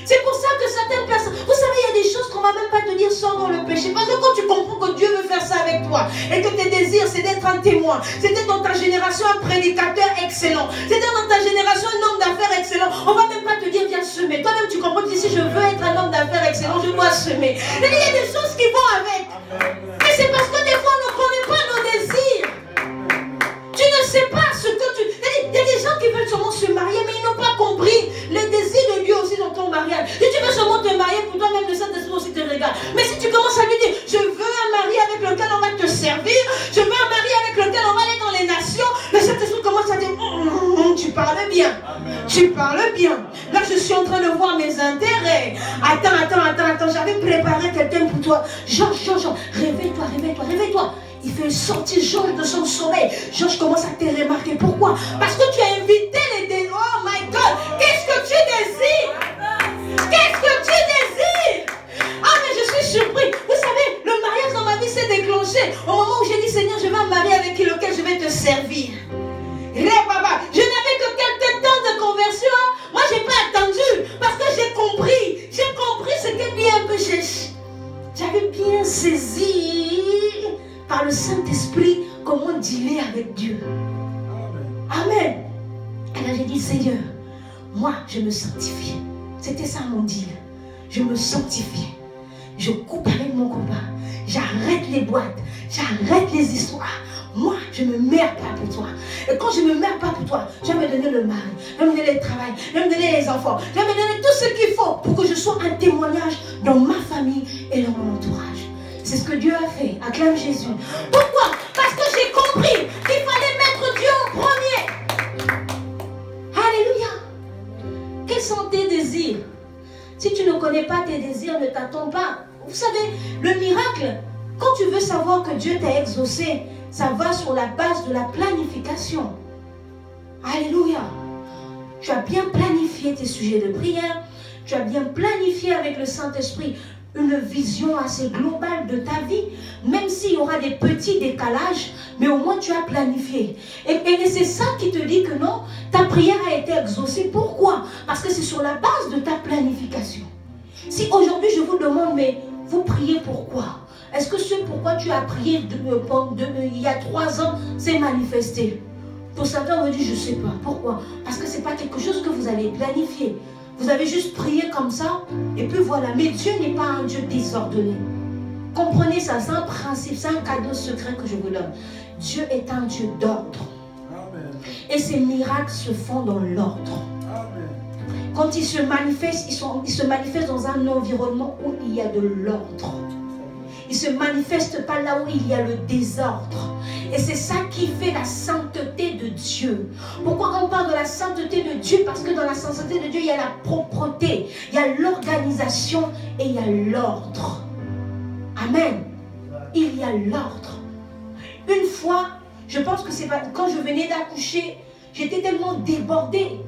C'est pour ça que certaines personnes, vous savez, il y a des choses qu'on ne va même pas te dire sans dans le péché. Parce que quand tu comprends que Dieu veut faire ça avec toi, et que tes désirs, c'est d'être un témoin, c'est d'être dans ta génération un prédicateur excellent, c'est d'être dans ta génération un homme d'affaires excellent, on ne va même pas te dire viens semer. Toi-même, tu comprends que si je veux être un homme d'affaires excellent, je dois semer. Mais il y a des choses qui vont avec. Mais c'est parce que des fois, on ne connaît pas nos désirs. Tu ne sais pas ce que tu... Il y a des gens qui veulent seulement se marier, mais ils n'ont pas compris les désirs de Dieu aussi dans ton mariage. Si tu veux seulement te marier, pour toi-même, le Saint-Esprit aussi te regarde. Mais si tu commences à lui dire, je veux un mari avec lequel on va te servir, je veux un mari avec lequel on va aller dans les nations, le Saint-Esprit commence à dire, tu parles bien. Amen. Tu parles bien. Là, je suis en train de voir mes intérêts. Attends, j'avais préparé quelqu'un pour toi. Georges, réveille-toi. Il fait sortir Georges de son sommeil. Georges commence à te remarquer. Pourquoi? Parce que tu as invité les démons. Oh my God! Qu'est-ce que tu désires? Qu'est-ce que tu désires? Ah, mais je suis surpris. Vous savez, le mariage dans ma vie s'est déclenché au moment où j'ai dit, Seigneur, je vais me marier avec lequel je vais te servir. Je n'avais que quelques temps de conversion. Moi, je n'ai pas attendu parce que j'ai compris. J'ai compris ce que lui un peu j'avais bien saisi par le Saint-Esprit comment dealer avec Dieu. Amen. Et là, j'ai dit, Seigneur, moi, je me sanctifie. C'était ça mon deal. Je me sanctifie. Je coupe avec mon combat. J'arrête les boîtes. J'arrête les histoires. Moi, je ne me mère pas pour toi. Et quand je ne me mère pas pour toi, je vais me donner le mari, je vais me donner le travail, je vais me donner les enfants, je vais me donner tout ce qu'il faut pour que je sois un témoignage dans ma famille et dans mon entourage. C'est ce que Dieu a fait. Acclame Jésus. Pourquoi? Parce que j'ai compris qu'il fallait mettre Dieu en premier. Alléluia. Quels sont tes désirs? Si tu ne connais pas tes désirs, ne t'attends pas. Vous savez, le miracle, quand tu veux savoir que Dieu t'a exaucé, ça va sur la base de la planification. Alléluia. Tu as bien planifié tes sujets de prière. Tu as bien planifié avec le Saint-Esprit une vision assez globale de ta vie. Même s'il y aura des petits décalages, mais au moins tu as planifié. Et c'est ça qui te dit que non, ta prière a été exaucée. Pourquoi? Parce que c'est sur la base de ta planification. Si aujourd'hui je vous demande, mais vous priez pourquoi? Est-ce que ce pourquoi tu as prié il y a 3 ans s'est manifesté? Ton serviteur me dit, je ne sais pas. Pourquoi? Parce que ce n'est pas quelque chose que vous avez planifié. Vous avez juste prié comme ça, et puis voilà. Mais Dieu n'est pas un Dieu désordonné. Comprenez ça, c'est un principe, c'est un cadeau secret que je vous donne. Dieu est un Dieu d'ordre. Et ces miracles se font dans l'ordre. Quand ils se manifestent, ils se manifestent dans un environnement où il y a de l'ordre. Ils ne se manifestent pas là où il y a le désordre. Et c'est ça qui fait la sainteté de Dieu. Pourquoi on parle de la sainteté de Dieu? Parce que dans la sainteté de Dieu, il y a la propreté, il y a l'organisation et il y a l'ordre. Amen. Il y a l'ordre. Une fois, je pense que c'est quand je venais d'accoucher, j'étais tellement débordée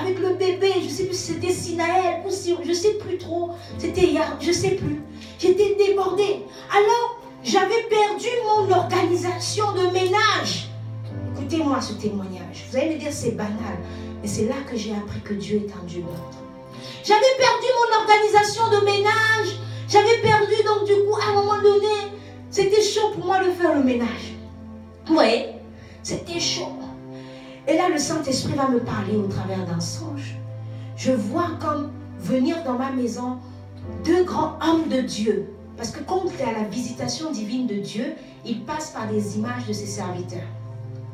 avec le bébé. Je ne sais plus si c'était Sinaël ou si, je ne sais plus trop. C'était hier, je ne sais plus. J'étais débordée. Alors, j'avais perdu mon organisation de ménage. Écoutez-moi ce témoignage. Vous allez me dire c'est banal. Mais c'est là que j'ai appris que Dieu est un Dieu d'ordre. J'avais perdu mon organisation de ménage. J'avais perdu, donc du coup, à un moment donné, c'était chaud pour moi de faire le ménage. Vous voyez, c'était chaud. Et là, le Saint-Esprit va me parler au travers d'un songe. Je vois comme venir dans ma maison 2 grands hommes de Dieu. Parce que quand il y a la visitation divine de Dieu, il passe par des images de ses serviteurs.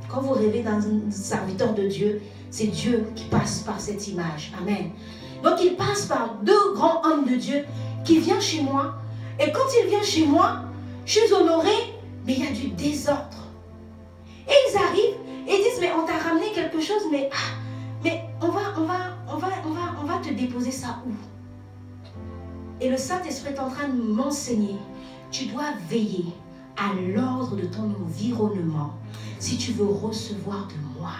Quand vous rêvez d'un serviteur de Dieu, c'est Dieu qui passe par cette image. Amen. Donc il passe par 2 grands hommes de Dieu qui viennent chez moi. Et quand il vient chez moi, je suis honorée, mais il y a du désordre. Et ils arrivent et ils disent, mais on t'a ramené quelque chose, mais on va te déposer ça où? Et le Saint-Esprit est en train de m'enseigner. Tu dois veiller à l'ordre de ton environnement si tu veux recevoir de moi.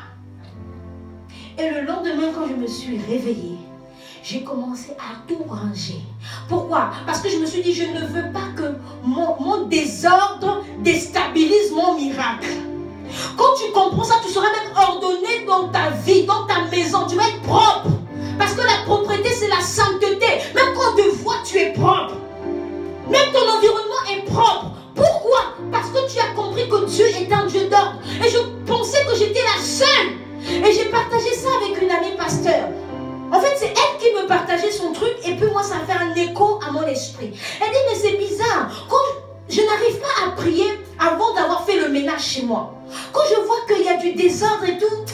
Et le lendemain, quand je me suis réveillée, j'ai commencé à tout ranger. Pourquoi? Parce que je me suis dit, je ne veux pas que mon désordre déstabilise mon miracle. Quand tu comprends ça, tu seras même ordonné dans ta vie, dans ta maison. Tu vas être propre. Parce que la propreté, c'est la sainteté. Même quand on te voit, tu es propre. Même ton environnement est propre. Pourquoi? Parce que tu as compris que Dieu est un Dieu d'ordre. Et je pensais que j'étais la seule. Et j'ai partagé ça avec une amie pasteur. En fait, c'est elle qui me partageait son truc. Et puis moi, ça fait un écho à mon esprit. Elle dit, mais c'est bizarre. Quand je n'arrive pas à prier avant d'avoir fait le ménage chez moi. Quand je vois qu'il y a du désordre et tout,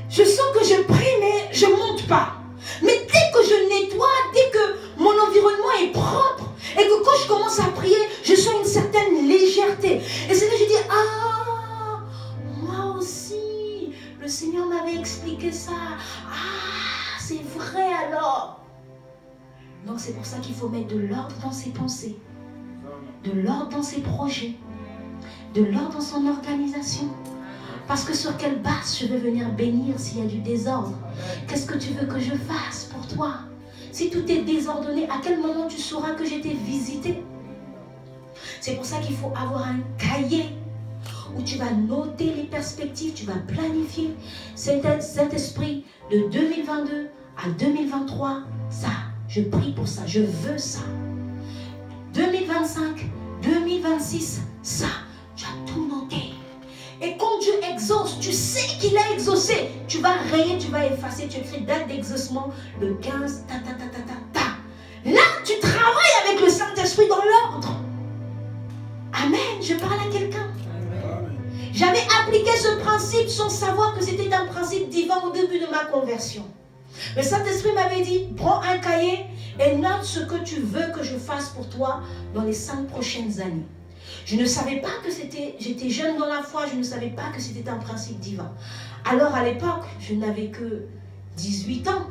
je sens que je prie, mais je ne monte pas. Mais dès que je nettoie, dès que mon environnement est propre, et que quand je commence à prier, je sens une certaine légèreté. Et c'est là que je dis, ah, moi aussi, le Seigneur m'avait expliqué ça. Ah, c'est vrai alors. Donc c'est pour ça qu'il faut mettre de l'ordre dans ses pensées, de l'ordre dans ses projets, de l'ordre dans son organisation. Parce que sur quelle base je vais venir bénir s'il y a du désordre? Qu'est-ce que tu veux que je fasse pour toi? Si tout est désordonné, à quel moment tu sauras que j'ai été visité? C'est pour ça qu'il faut avoir un cahier où tu vas noter les perspectives, tu vas planifier. Saint-Esprit, de 2022 à 2023, ça, je prie pour ça, je veux ça. 2025, 2026, ça, tu as tout noté. Et quand Dieu exauce, tu sais qu'il a exaucé. Tu vas rayer, tu vas effacer, tu écris date d'exaucement, le 15, Là, tu travailles avec le Saint-Esprit dans l'ordre. Amen, je parle à quelqu'un. J'avais appliqué ce principe sans savoir que c'était un principe divin au début de ma conversion. Le Saint-Esprit m'avait dit, prends un cahier et note ce que tu veux que je fasse pour toi dans les 5 prochaines années. Je ne savais pas que j'étais jeune dans la foi, je ne savais pas que c'était un principe divin. Alors à l'époque, je n'avais que 18 ans,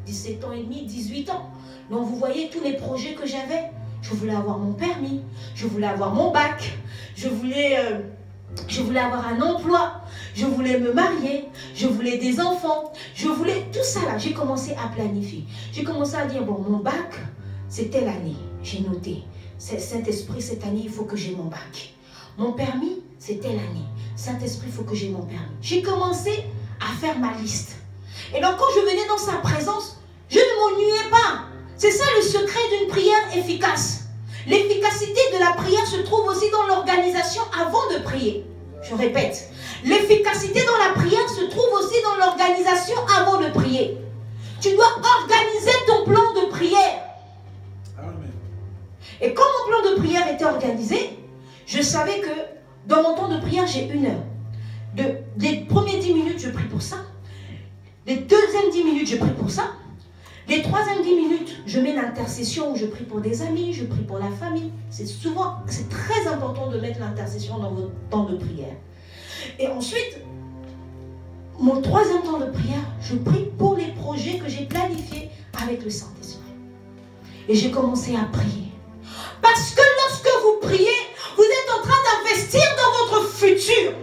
17 ans et demi, 18 ans. Donc vous voyez tous les projets que j'avais. Je voulais avoir mon permis, je voulais avoir mon bac, je voulais avoir un emploi, je voulais me marier, je voulais des enfants, je voulais tout ça là. J'ai commencé à planifier. J'ai commencé à dire, bon, mon bac, c'est telle année, j'ai noté. Saint-Esprit, cette année, il faut que j'ai mon bac. Mon permis, c'est telle année. Saint-Esprit, il faut que j'ai mon permis. J'ai commencé à faire ma liste. Et donc, quand je venais dans sa présence, je ne m'ennuyais pas. C'est ça le secret d'une prière efficace. L'efficacité de la prière se trouve aussi dans l'organisation avant de prier. Je répète, l'efficacité dans la prière se l'organisation avant de prier. Tu dois organiser ton plan de prière. Amen. Et quand mon plan de prière était organisé, je savais que dans mon temps de prière, j'ai 1 heure. Les premiers 10 minutes, je prie pour ça. Les deuxièmes 10 minutes, je prie pour ça. Les troisièmes 10 minutes, je mets l'intercession où je prie pour des amis, je prie pour la famille. C'est très important de mettre l'intercession dans votre temps de prière. Et ensuite, mon troisième temps de prière, je prie pour les projets que j'ai planifiés avec le Saint-Esprit. Et j'ai commencé à prier. Parce que lorsque vous priez, vous êtes en train d'investir dans votre futur.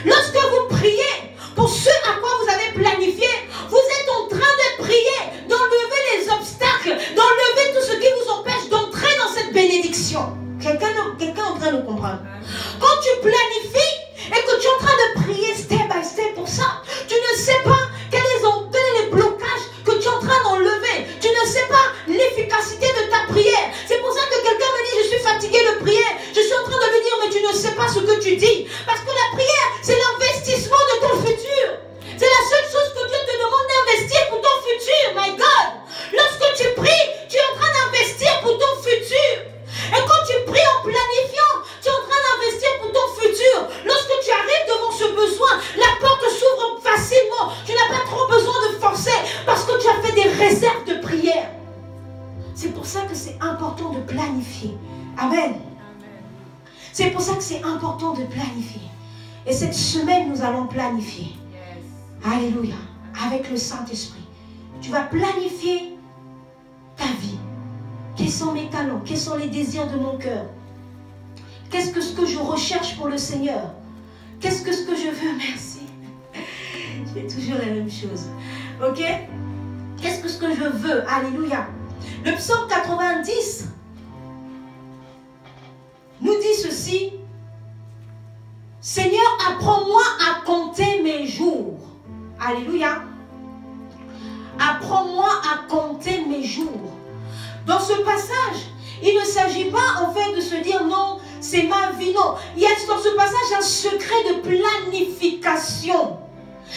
Lorsque vous priez pour ce à quoi vous avez planifié, vous êtes en train de prier, d'enlever les obstacles, d'enlever tout ce qui vous empêche d'entrer dans cette bénédiction. Quelqu'un est en train de comprendre. Quand tu planifies et que tu es en train de prier step by step pour ça, tu ne sais pas quel est le blocage que tu es en train d'enlever. Tu ne sais pas l'efficacité de ta prière. C'est pour ça que quelqu'un me dit, je suis fatigué de prier. Je suis en train de lui dire, mais tu ne sais pas ce que tu dis. Parce que la prière, c'est l'investissement de ton futur. C'est la seule chose que Dieu te demande d'investir pour ton futur, my God. Lorsque tu pries, tu es en train d'investir pour ton futur. Et quand tu pries en planifiant, tu es en train d'investir pour ton futur. Lorsque tu arrives devant ce besoin, la porte s'ouvre facilement. Tu n'as pas trop besoin de forcer parce que tu as fait des réserves de prière. C'est pour ça que c'est important de planifier. Amen. C'est pour ça que c'est important de planifier. Et cette semaine, nous allons planifier. Alléluia. Avec le Saint-Esprit. Tu vas planifier ta vie. Quels sont mes talents? Quels sont les désirs de mon cœur? Qu'est-ce que je recherche pour le Seigneur? Qu'est-ce que je veux? Merci. Je fais toujours la même chose. Ok? Qu'est-ce que je veux? Alléluia. Le psaume 90 nous dit ceci. Seigneur, apprends-moi à compter mes jours. Alléluia. Apprends-moi à compter mes jours. Dans ce passage, il ne s'agit pas en fait de se dire non, c'est ma vie, non. Il y a dans ce passage un secret de planification.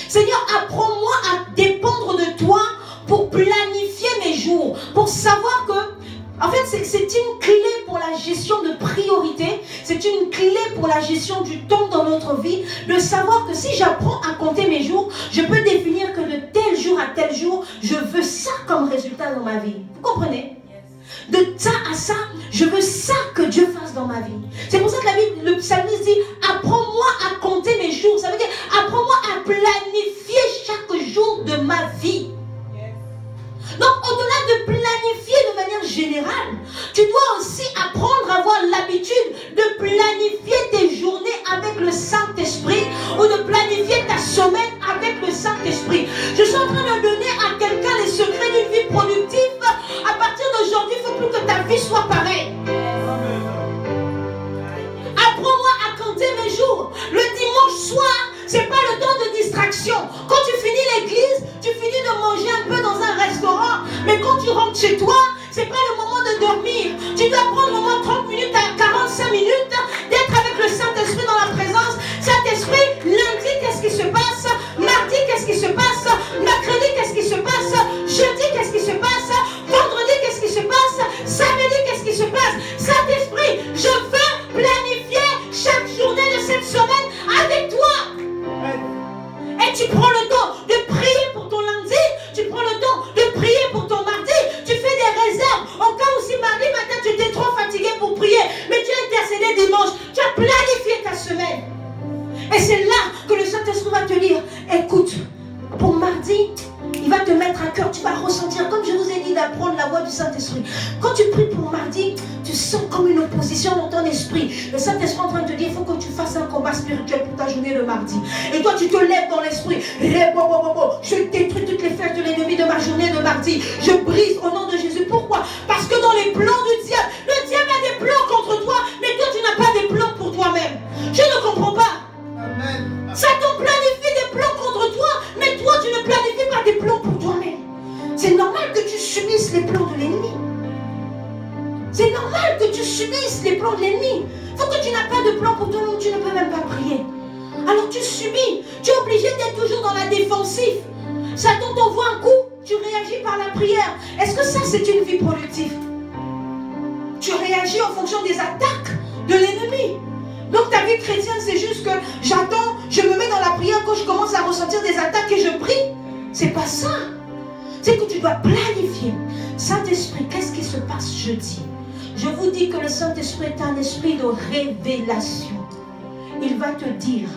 Seigneur, apprends-moi à dépendre de toi pour planifier mes jours, pour savoir que en fait, c'est une clé pour la gestion de priorité. C'est une clé pour la gestion du temps dans notre vie. De savoir que si j'apprends à compter mes jours, je peux définir que de tel jour à tel jour, je veux ça comme résultat dans ma vie. Vous comprenez? De ça à ça, je veux ça que Dieu fasse dans ma vie. C'est pour ça que la Bible, le psalmiste dit, apprends-moi à compter mes jours. Ça veut dire, apprends-moi à planifier chaque jour de ma vie. Donc, au-delà de planifier de manière générale, tu dois aussi apprendre à avoir l'habitude de planifier tes journées avec le Saint-Esprit ou de planifier ta semaine avec le Saint-Esprit. Je suis en train de donner à quelqu'un les secrets d'une vie productive. À partir d'aujourd'hui, il ne faut plus que ta vie soit pareille. Apprends-moi à compter mes jours. Le dimanche soir, ce n'est pas le temps de distraction. Quand tu finis l'église, tu finis de manger un peu dans un restaurant. Mais quand tu rentres chez toi, ce n'est pas le moment de dormir. Tu dois prendre au moins 30 minutes à 45 minutes d'être avec le Saint-Esprit dans la présence. Saint-Esprit, lundi, qu'est-ce qui se passe? Mardi, qu'est-ce qui se passe? Mercredi, qu'est-ce qui se passe? Jeudi, qu'est-ce qui se passe? Vendredi, qu'est-ce qui se passe? Samedi, qu'est-ce qui se passe? Saint-Esprit, je veux planifier chaque journée de cette semaine avec toi. Et tu prends le temps de prier pour ton lundi, tu prends le temps de prier pour ton mardi, tu fais des réserves. En cas où si mardi matin tu étais trop fatigué pour prier, mais tu as intercédé dimanche, tu as planifié ta semaine. Et c'est là que le Saint-Esprit va te dire, écoute, pour mardi, il va te mettre à cœur, tu vas ressentir, comme je vous ai dit, d'apprendre la voix du Saint-Esprit. Quand tu pries pour mardi, tu sens comme une opposition dans ton esprit. Le Saint-Esprit est en train de te dire, il faut que tu fasses un combat spirituel pour ta journée le mardi. Et toi, tu te lèves dans l'esprit. Je détruis toutes les flèches de l'ennemi de ma journée de mardi. Je brise au nom de Jésus. Pourquoi? Parce que dans les plans du diable, le diable a des plans contre toi, mais toi, tu n'as pas des plans pour toi-même. Je ne comprends pas. Amen. Satan planifie des plans contre toi, mais toi tu ne planifies pas des plans pour toi-même. C'est normal que tu subisses les plans de l'ennemi. C'est normal que tu subisses les plans de l'ennemi. Il faut que tu n'as pas de plan pour toi-même, tu ne peux même pas prier. Alors tu subis. Tu es obligé d'être toujours dans la défensive. Satan t'envoie un coup, tu réagis par la prière. Est-ce que ça, c'est une vie productive? Tu réagis en fonction des attaques de l'ennemi. Donc ta vie chrétienne, c'est juste que j'attends, je me mets dans la prière quand je commence à ressentir des attaques et je prie. C'est pas ça. C'est que tu dois planifier. Saint-Esprit, qu'est-ce qui se passe jeudi? Je vous dis que le Saint-Esprit est un esprit de révélation. Il va te dire,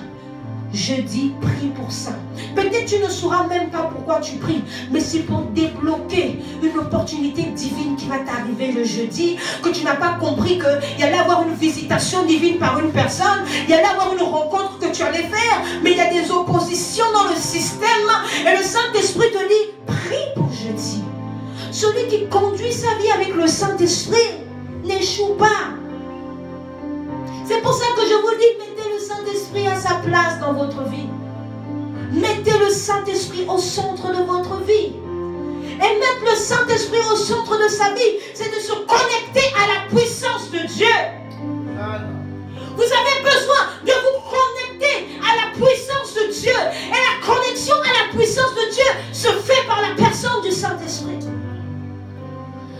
jeudi, prie pour ça. Peut-être tu ne sauras même pas pourquoi tu pries, mais c'est pour débloquer une opportunité divine qui va t'arriver le jeudi, que tu n'as pas compris qu'il y allait avoir une visitation divine par une personne, il y allait avoir une rencontre que tu allais faire, mais il y a des oppositions dans le système, et le Saint-Esprit te dit, prie pour jeudi. Celui qui conduit sa vie avec le Saint-Esprit n'échoue pas. C'est pour ça que je vous dis, mettez le Saint-Esprit à sa place dans votre vie. Mettez le Saint-Esprit au centre de votre vie. Et mettre le Saint-Esprit au centre de sa vie, c'est de se connecter à la puissance de Dieu. Vous avez besoin de vous connecter à la puissance de Dieu. Et la connexion à la puissance de Dieu se fait par la personne du Saint-Esprit.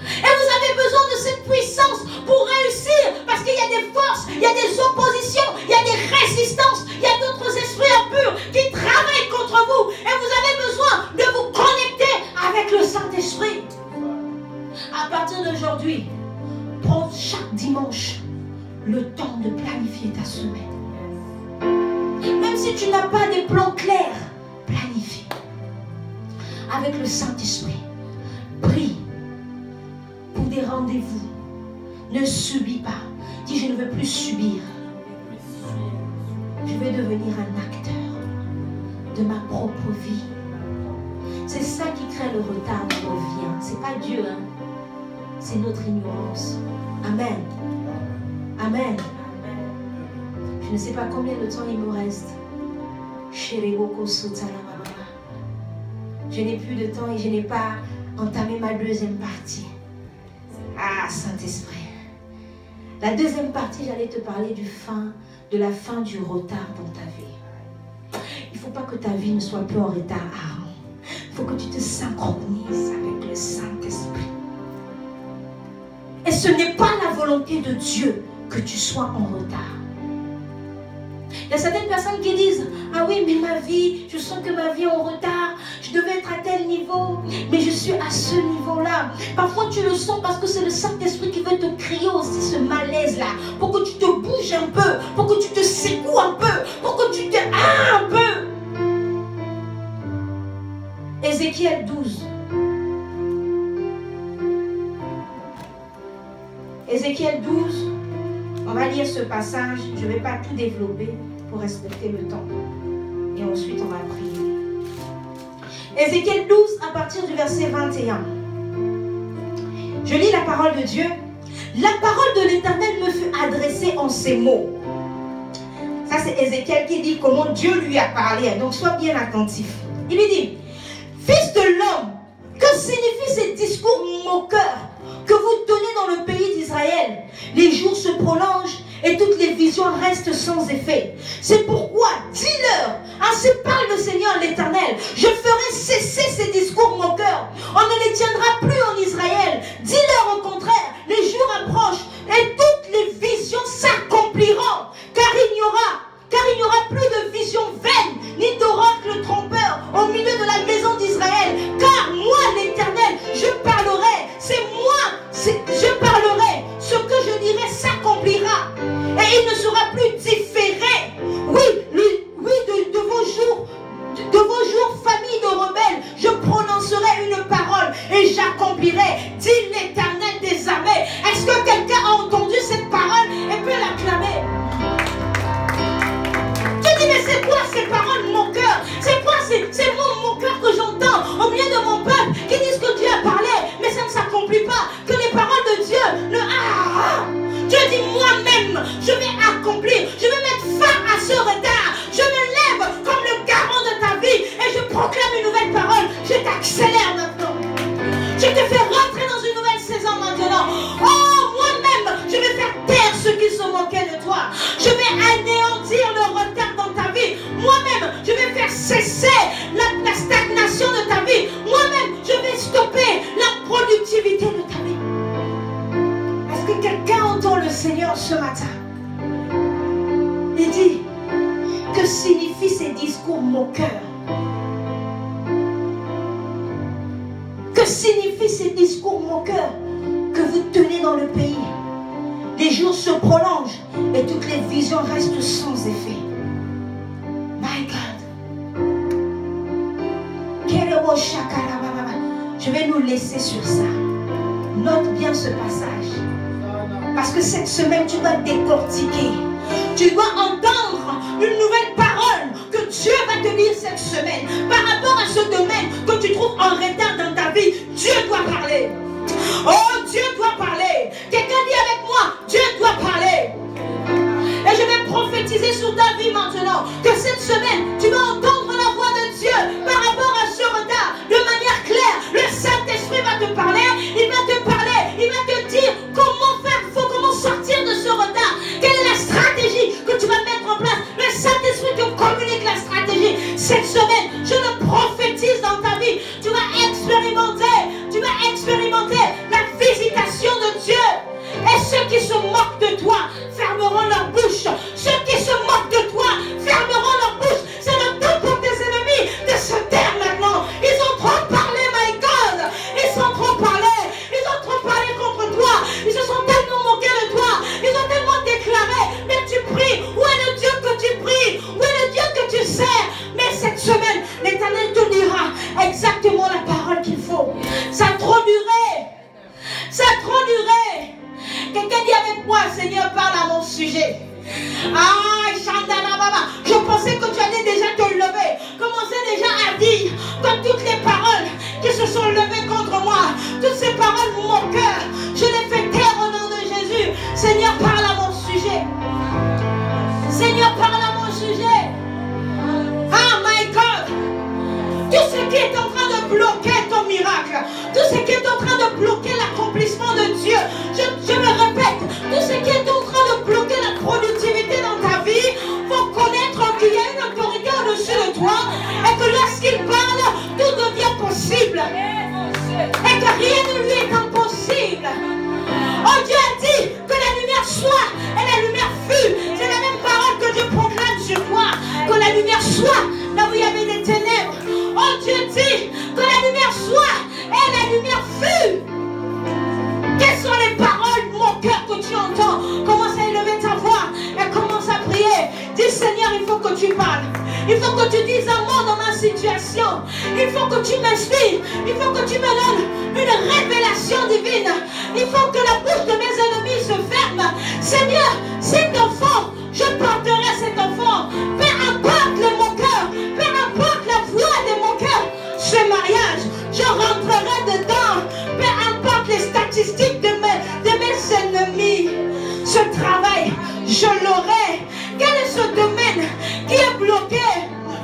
Et vous avez besoin de cette puissance pour réussir. Parce qu'il y a des forces, il y a des oppositions, il y a des résistances, il y a d'autres esprits impurs qui travaillent contre vous. Et vous avez besoin de vous connecter avec le Saint-Esprit. À partir d'aujourd'hui, prends chaque dimanche le temps de planifier ta semaine. Même si tu n'as pas des plans clairs, planifie. Avec le Saint-Esprit, prie pour des rendez-vous. Ne subis pas. Dis, je ne veux plus subir. Je vais devenir un acteur de ma propre vie. C'est ça qui crée le retard dans nos vies. C'est pas Dieu, hein. C'est notre ignorance. Amen. Amen. Je ne sais pas combien de temps il me reste. Je n'ai plus de temps et je n'ai pas entamé ma deuxième partie. Ah, Saint-Esprit. La deuxième partie, j'allais te parler de la fin du retard dans ta vie. Il ne faut pas que ta vie ne soit plus en retard. Il faut que tu te synchronises avec le Saint-Esprit. Et ce n'est pas la volonté de Dieu que tu sois en retard. Il y a certaines personnes qui disent, ah oui, mais ma vie, je sens que ma vie est en retard. Je devais être à tel niveau, mais je suis à ce niveau-là. Parfois, tu le sens parce que c'est le Saint-Esprit qui veut te crier aussi ce malaise-là. Pour que tu te bouges un peu, pour que tu te secoues un peu, pour que tu te... un peu. Ézéchiel 12. Ézéchiel 12. On va lire ce passage. Je ne vais pas tout développer pour respecter le temps. Et ensuite, on va prier. Ézéchiel 12, à partir du verset 21. Je lis la parole de Dieu. La parole de l'Éternel me fut adressée en ces mots. Ça, c'est Ézéchiel qui dit comment Dieu lui a parlé. Donc, sois bien attentif. Il lui dit, fils de l'homme, que signifient ces discours moqueurs que vous tenez dans le pays d'Israël? Les jours se prolongent et toutes les visions restent sans effet. C'est pourquoi, dis-leur, ainsi parle le Seigneur l'Éternel, je ferai cesser ces discours moqueurs. On ne les tiendra plus en Israël. Dis-leur au contraire, les jours approchent et toutes les visions s'accompliront. Car il n'y aura plus de visions vaines, ni d'oracles trompeurs au milieu de la maison d'Israël. Car moi, l'Éternel, je parlerai. C'est moi, je parlerai. Ce que je dirai s'accomplira. Et il ne sera plus différé. De vos jours, famille de rebelles, je prononcerai une parole et j'accomplirai, dit l'Éternel des armées. Est-ce que quelqu'un a entendu cette parole et peut l'acclamer? Tu dis, mais c'est quoi ces paroles mon cœur? C'est quoi ces mots mon cœur que j'entends au milieu de mon peuple qui disent que Dieu a parlé, mais ça ne s'accomplit pas, que les paroles de Dieu ne... Dieu dit, moi-même, je vais accomplir, je vais mettre fin à ce retard, je me lève comme le garant de ta vie et je proclame une nouvelle parole, je t'accélère maintenant. Je te fais rentrer dans une nouvelle saison maintenant. Oh, moi-même, je vais faire taire ceux qui se moquaient de toi. Je vais anéantir le retard dans ta vie. Il dit, que signifient ces discours moqueurs? Que signifient ces discours moqueurs que vous tenez dans le pays? Les jours se prolongent et toutes les visions restent sans effet. My God. Je vais nous laisser sur ça. Note bien ce passage. Parce que cette semaine, tu dois décortiquer. Tu dois entendre une nouvelle parole que Dieu va te dire cette semaine. Par rapport à ce domaine que tu trouves en retard dans ta vie, Dieu doit parler. Oh, Dieu doit parler. Quelqu'un dit avec moi, Dieu doit parler. Et je vais prophétiser sur ta vie maintenant que cette semaine, tu vas entendre la voix de Dieu par rapport à ce retard de manière claire. Le Saint-Esprit va te parler, il va te parler, il va te dire comment faire, comment sortir de ce retard. Quelle est la stratégie que tu vas mettre en place? Le Saint-Esprit te communique la stratégie. Cette semaine, je le prophétise dans ta vie. Tu vas expérimenter la visitation de Dieu. Et ceux qui se moquent de toi fermeront leur bouche. Ceux qui se moquent de toi fermeront leur bouche. C'est le temps pour tes ennemis de se taire maintenant. Ils ont trop parlé, my God. Ils ont trop parlé. Ils ont trop parlé contre toi. Ils se sont tellement moqués de toi. Ils ont tellement déclaré. Mais tu pries. Où est le Dieu que tu pries? Où est le Dieu que tu sers? Mais cette semaine, l'Éternel te dira exactement la parole qu'il faut. Ça a trop duré. Ça a trop duré. Quelqu'un dit avec moi, Seigneur, parle à mon sujet. Ah, Chandana Baba, je pensais que tu allais déjà te lever. Commençais déjà à dire que toutes les paroles qui se sont levées contre moi, toutes ces paroles moqueurs, je les fais taire au nom de Jésus. Seigneur, parle à mon sujet. Seigneur, parle à mon sujet. Ah, my God. Tout ce qui est en train de bloquer ton miracle, tout ce qui est en train de bloquer l'accomplissement de Dieu, je me répète, tout ce qui est en train de bloquer la productivité dans ta vie, faut connaître qu'il y a une autorité au-dessus de toi et que lorsqu'il parle, tout devient possible et que rien ne lui est impossible. Oh, Dieu a dit que la lumière soit et la lumière fut. C'est la même parole que Dieu proclame sur toi, que la lumière soit là où il y avait des ténèbres. Oh, Dieu dit que la lumière soit et la lumière fut. Quelles sont les paroles moqueurs que tu entends? Commence à élever ta voix et commence à prier. Dis, Seigneur, il faut que tu parles. Il faut que tu dises un mot dans ma situation. Il faut que tu m'inspires. Il faut que tu me donnes une révélation divine. Il faut que la bouche de mes ennemis se ferme. Seigneur, cet enfant, je porterai cet enfant. Peu importe les moqueurs, peu importe la voix des moqueurs, ce mariage, je rentrerai dedans. Peu importe les statistiques de mes ennemis, ce travail, je l'aurai. Quel est ce domaine qui est bloqué,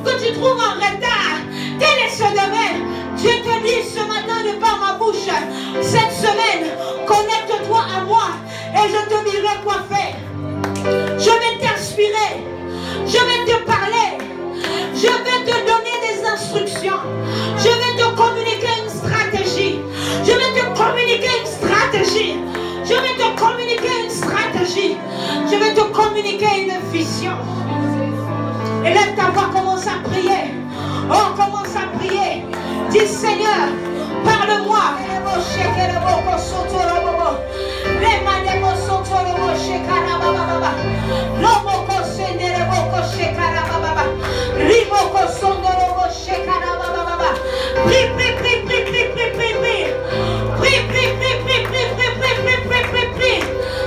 que tu trouves en retard? Quel est ce domaine? Dieu te dit ce matin de par ma bouche, cette semaine, connecte-toi à moi et je te dirai quoi faire. Je vais t'inspirer, je vais te parler, je vais te donner des instructions, je vais te communiquer une stratégie, je vais te communiquer une stratégie, je vais te communiquer une stratégie, je vais te communiquer une vision. Et lève ta voix, commence à prier. Oh, commence à prier. Dis, Seigneur, parle-moi.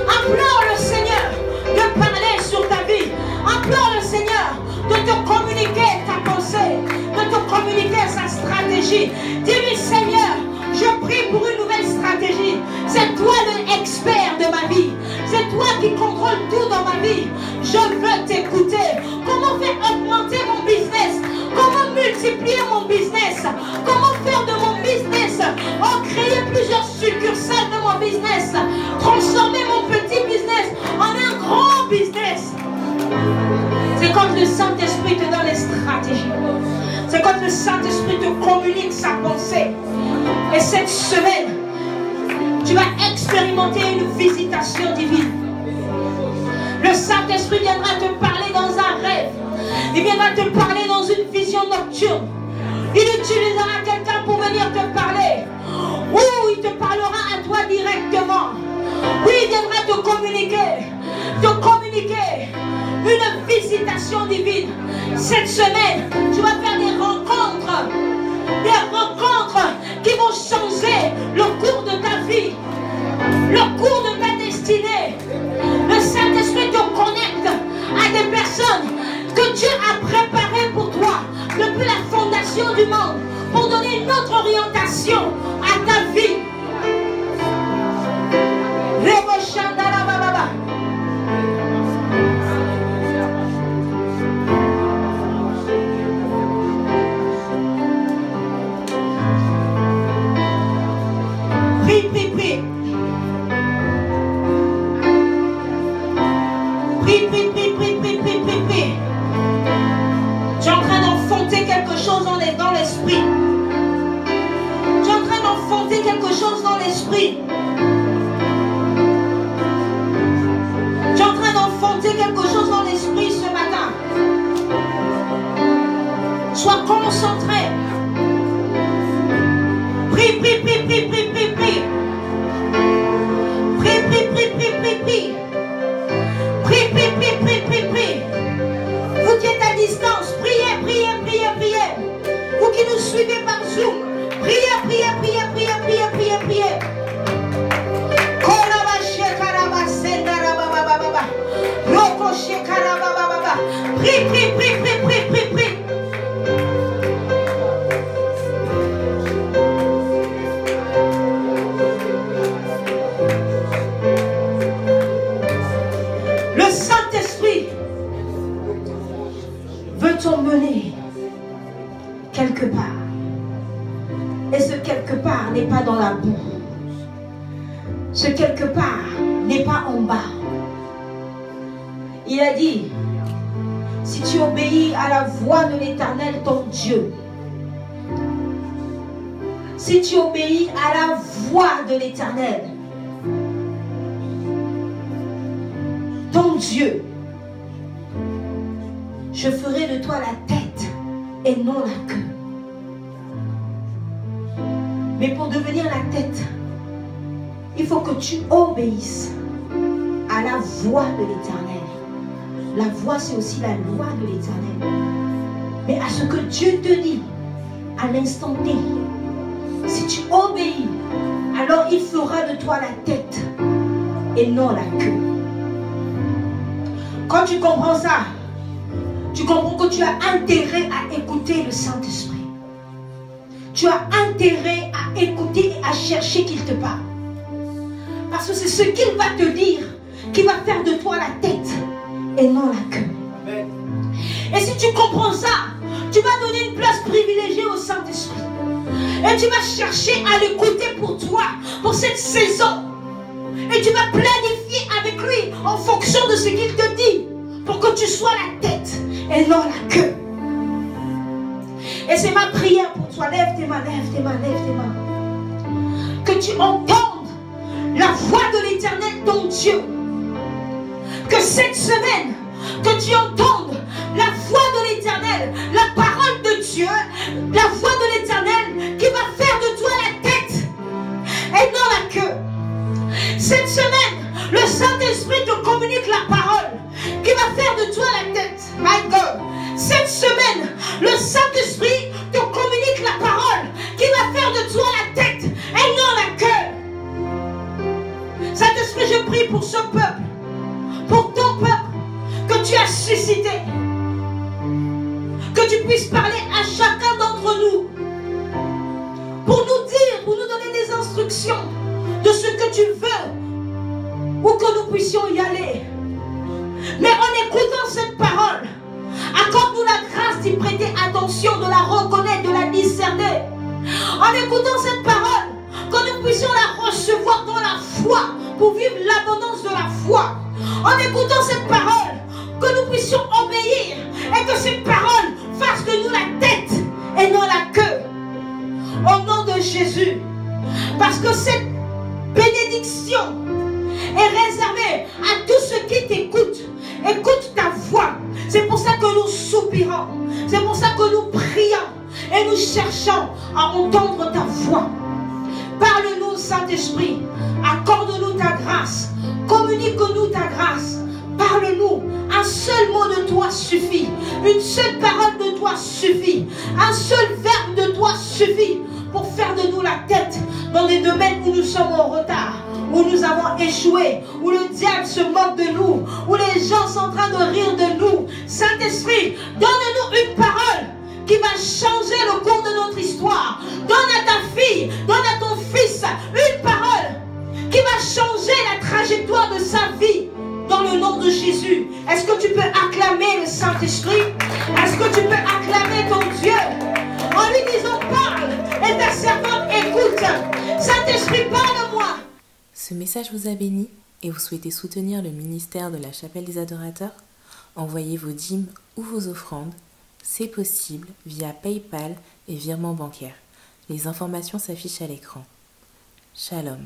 Implore le Seigneur de parler sur ta vie. Implore le Seigneur de te communiquer ta pensée, de te communiquer sa stratégie. Dis-lui, Seigneur, je prie pour une nouvelle stratégie. C'est toi l'expert de ma vie. C'est toi qui contrôle tout dans ma vie. Je veux t'écouter. Comment faire augmenter mon business? Comment multiplier mon business? Comment faire de mon business? Oh, créer plusieurs succursales de mon business. Transformer mon petit business en un grand business. C'est quand le Saint-Esprit te donne les stratégies. C'est quand le Saint-Esprit te communique sa pensée. Et cette semaine, tu vas expérimenter une visitation divine. Le Saint-Esprit viendra te parler dans Il viendra te parler dans une vision nocturne. Il utilisera quelqu'un pour venir te parler. Ou il te parlera à toi directement. Oui, il viendra te communiquer une visitation divine. Cette semaine, tu vas faire des rencontres qui vont changer le cours de ta vie, le cours de ta destinée. Le Saint-Esprit te connecte à des personnes que Dieu a préparées pour toi depuis la fondation du monde, pour donner une autre orientation à ta vie. Prie, prie, prie. Prie, prie, prie, prie, prie, prie, prie, prie. Tu es en train d'enfanter quelque chose dans l'esprit. Tu es en train d'enfanter quelque chose dans l'esprit. Tu es en train d'enfanter quelque chose dans l'esprit ce matin. Sois concentré. Prie, prie, prie, prie, prie, prie, prie. Prie, prie, prie, prie, prie, prie. Prie, prie, prie, prie, prie, prie. Vous qui êtes à distance, priez, priez, priez, priez. Vous qui nous suivez par Zoom, priez, priez, priez, priez, priez, priez, priez. Prie, prie, prie, prie, prie, prie, prie. Le Saint-Esprit veut t'emmener quelque part. Et ce quelque part n'est pas dans la boue. Ce quelque part n'est pas en bas. Il a dit, si tu obéis à la voix de l'Éternel, ton Dieu, si tu obéis à la voix de l'Éternel, ton Dieu, je ferai de toi la tête et non la queue. Mais pour devenir la tête, il faut que tu obéisses à la voix de l'Éternel. La voix, c'est aussi la loi de l'Éternel. Mais à ce que Dieu te dit, à l'instant T, si tu obéis, alors il fera de toi la tête et non la queue. Quand tu comprends ça, tu comprends que tu as intérêt à écouter le Saint-Esprit. Tu as intérêt à écouter et à chercher qu'il te parle. Parce que c'est ce qu'il va te dire qui va faire de toi la tête et non la queue. Amen. Et si tu comprends ça, tu vas donner une place privilégiée au Saint-Esprit. Et tu vas chercher à l'écouter pour toi, pour cette saison. Et tu vas planifier avec lui en fonction de ce qu'il te dit, pour que tu sois la tête et non la queue. Et c'est ma prière pour toi. Lève tes mains, lève tes mains, lève tes mains. Que tu entendes la voix de l'Éternel, ton Dieu. Que cette semaine, que tu entendes la voix de l'Éternel, la parole de Dieu, la voix de l'Éternel qui va faire de toi la tête et non la queue. Cette semaine, le Saint-Esprit te communique la parole qui va faire de toi la tête. My God. Cette semaine, le Saint-Esprit te communique la parole qui va faire de toi la tête et non la queue. Saint-Esprit, je prie pour ce peuple, pour ton peuple que tu as suscité. Que tu puisses parler à chacun d'entre nous pour nous dire, pour nous donner des instructions de ce que tu veux, ou que nous puissions y aller. Mais en écoutant cette parole, accorde-nous la grâce d'y prêter attention, de la reconnaître, de la discerner. En écoutant cette parole, que nous puissions la recevoir dans la foi pour vivre l'abondance de la foi. En écoutant cette parole, que nous puissions obéir et que cette parole fasse de nous la tête et non la queue. Au nom de Jésus. Parce que cette bénédiction est réservée à tous ceux qui t'écoutent. Écoute ta voix. C'est pour ça que nous soupirons. nous cherchons à entendre ta voix. Parle-nous, Saint-Esprit. Accorde-nous ta grâce. Communique-nous ta grâce. Parle-nous. Un seul mot de toi suffit. Une seule parole de toi suffit. Un seul verbe de toi suffit pour faire de nous la tête dans des domaines où nous sommes en retard, où nous avons échoué, où le diable se moque de nous, où les gens sont en train de rire de nous. Saint-Esprit, donne-nous une parole qui va changer le cours de notre histoire. Donne à ta fille, donne à ton fils une parole qui va changer la trajectoire de sa vie dans le nom de Jésus. Est-ce que tu peux acclamer le Saint-Esprit? Est-ce que tu peux acclamer ton Dieu en lui disant parle et ta servante écoute. Saint-Esprit, parle-moi. Ce message vous a béni et vous souhaitez soutenir le ministère de la Chapelle des Adorateurs? Envoyez vos dîmes ou vos offrandes. C'est possible via PayPal et virement bancaire. Les informations s'affichent à l'écran. Shalom.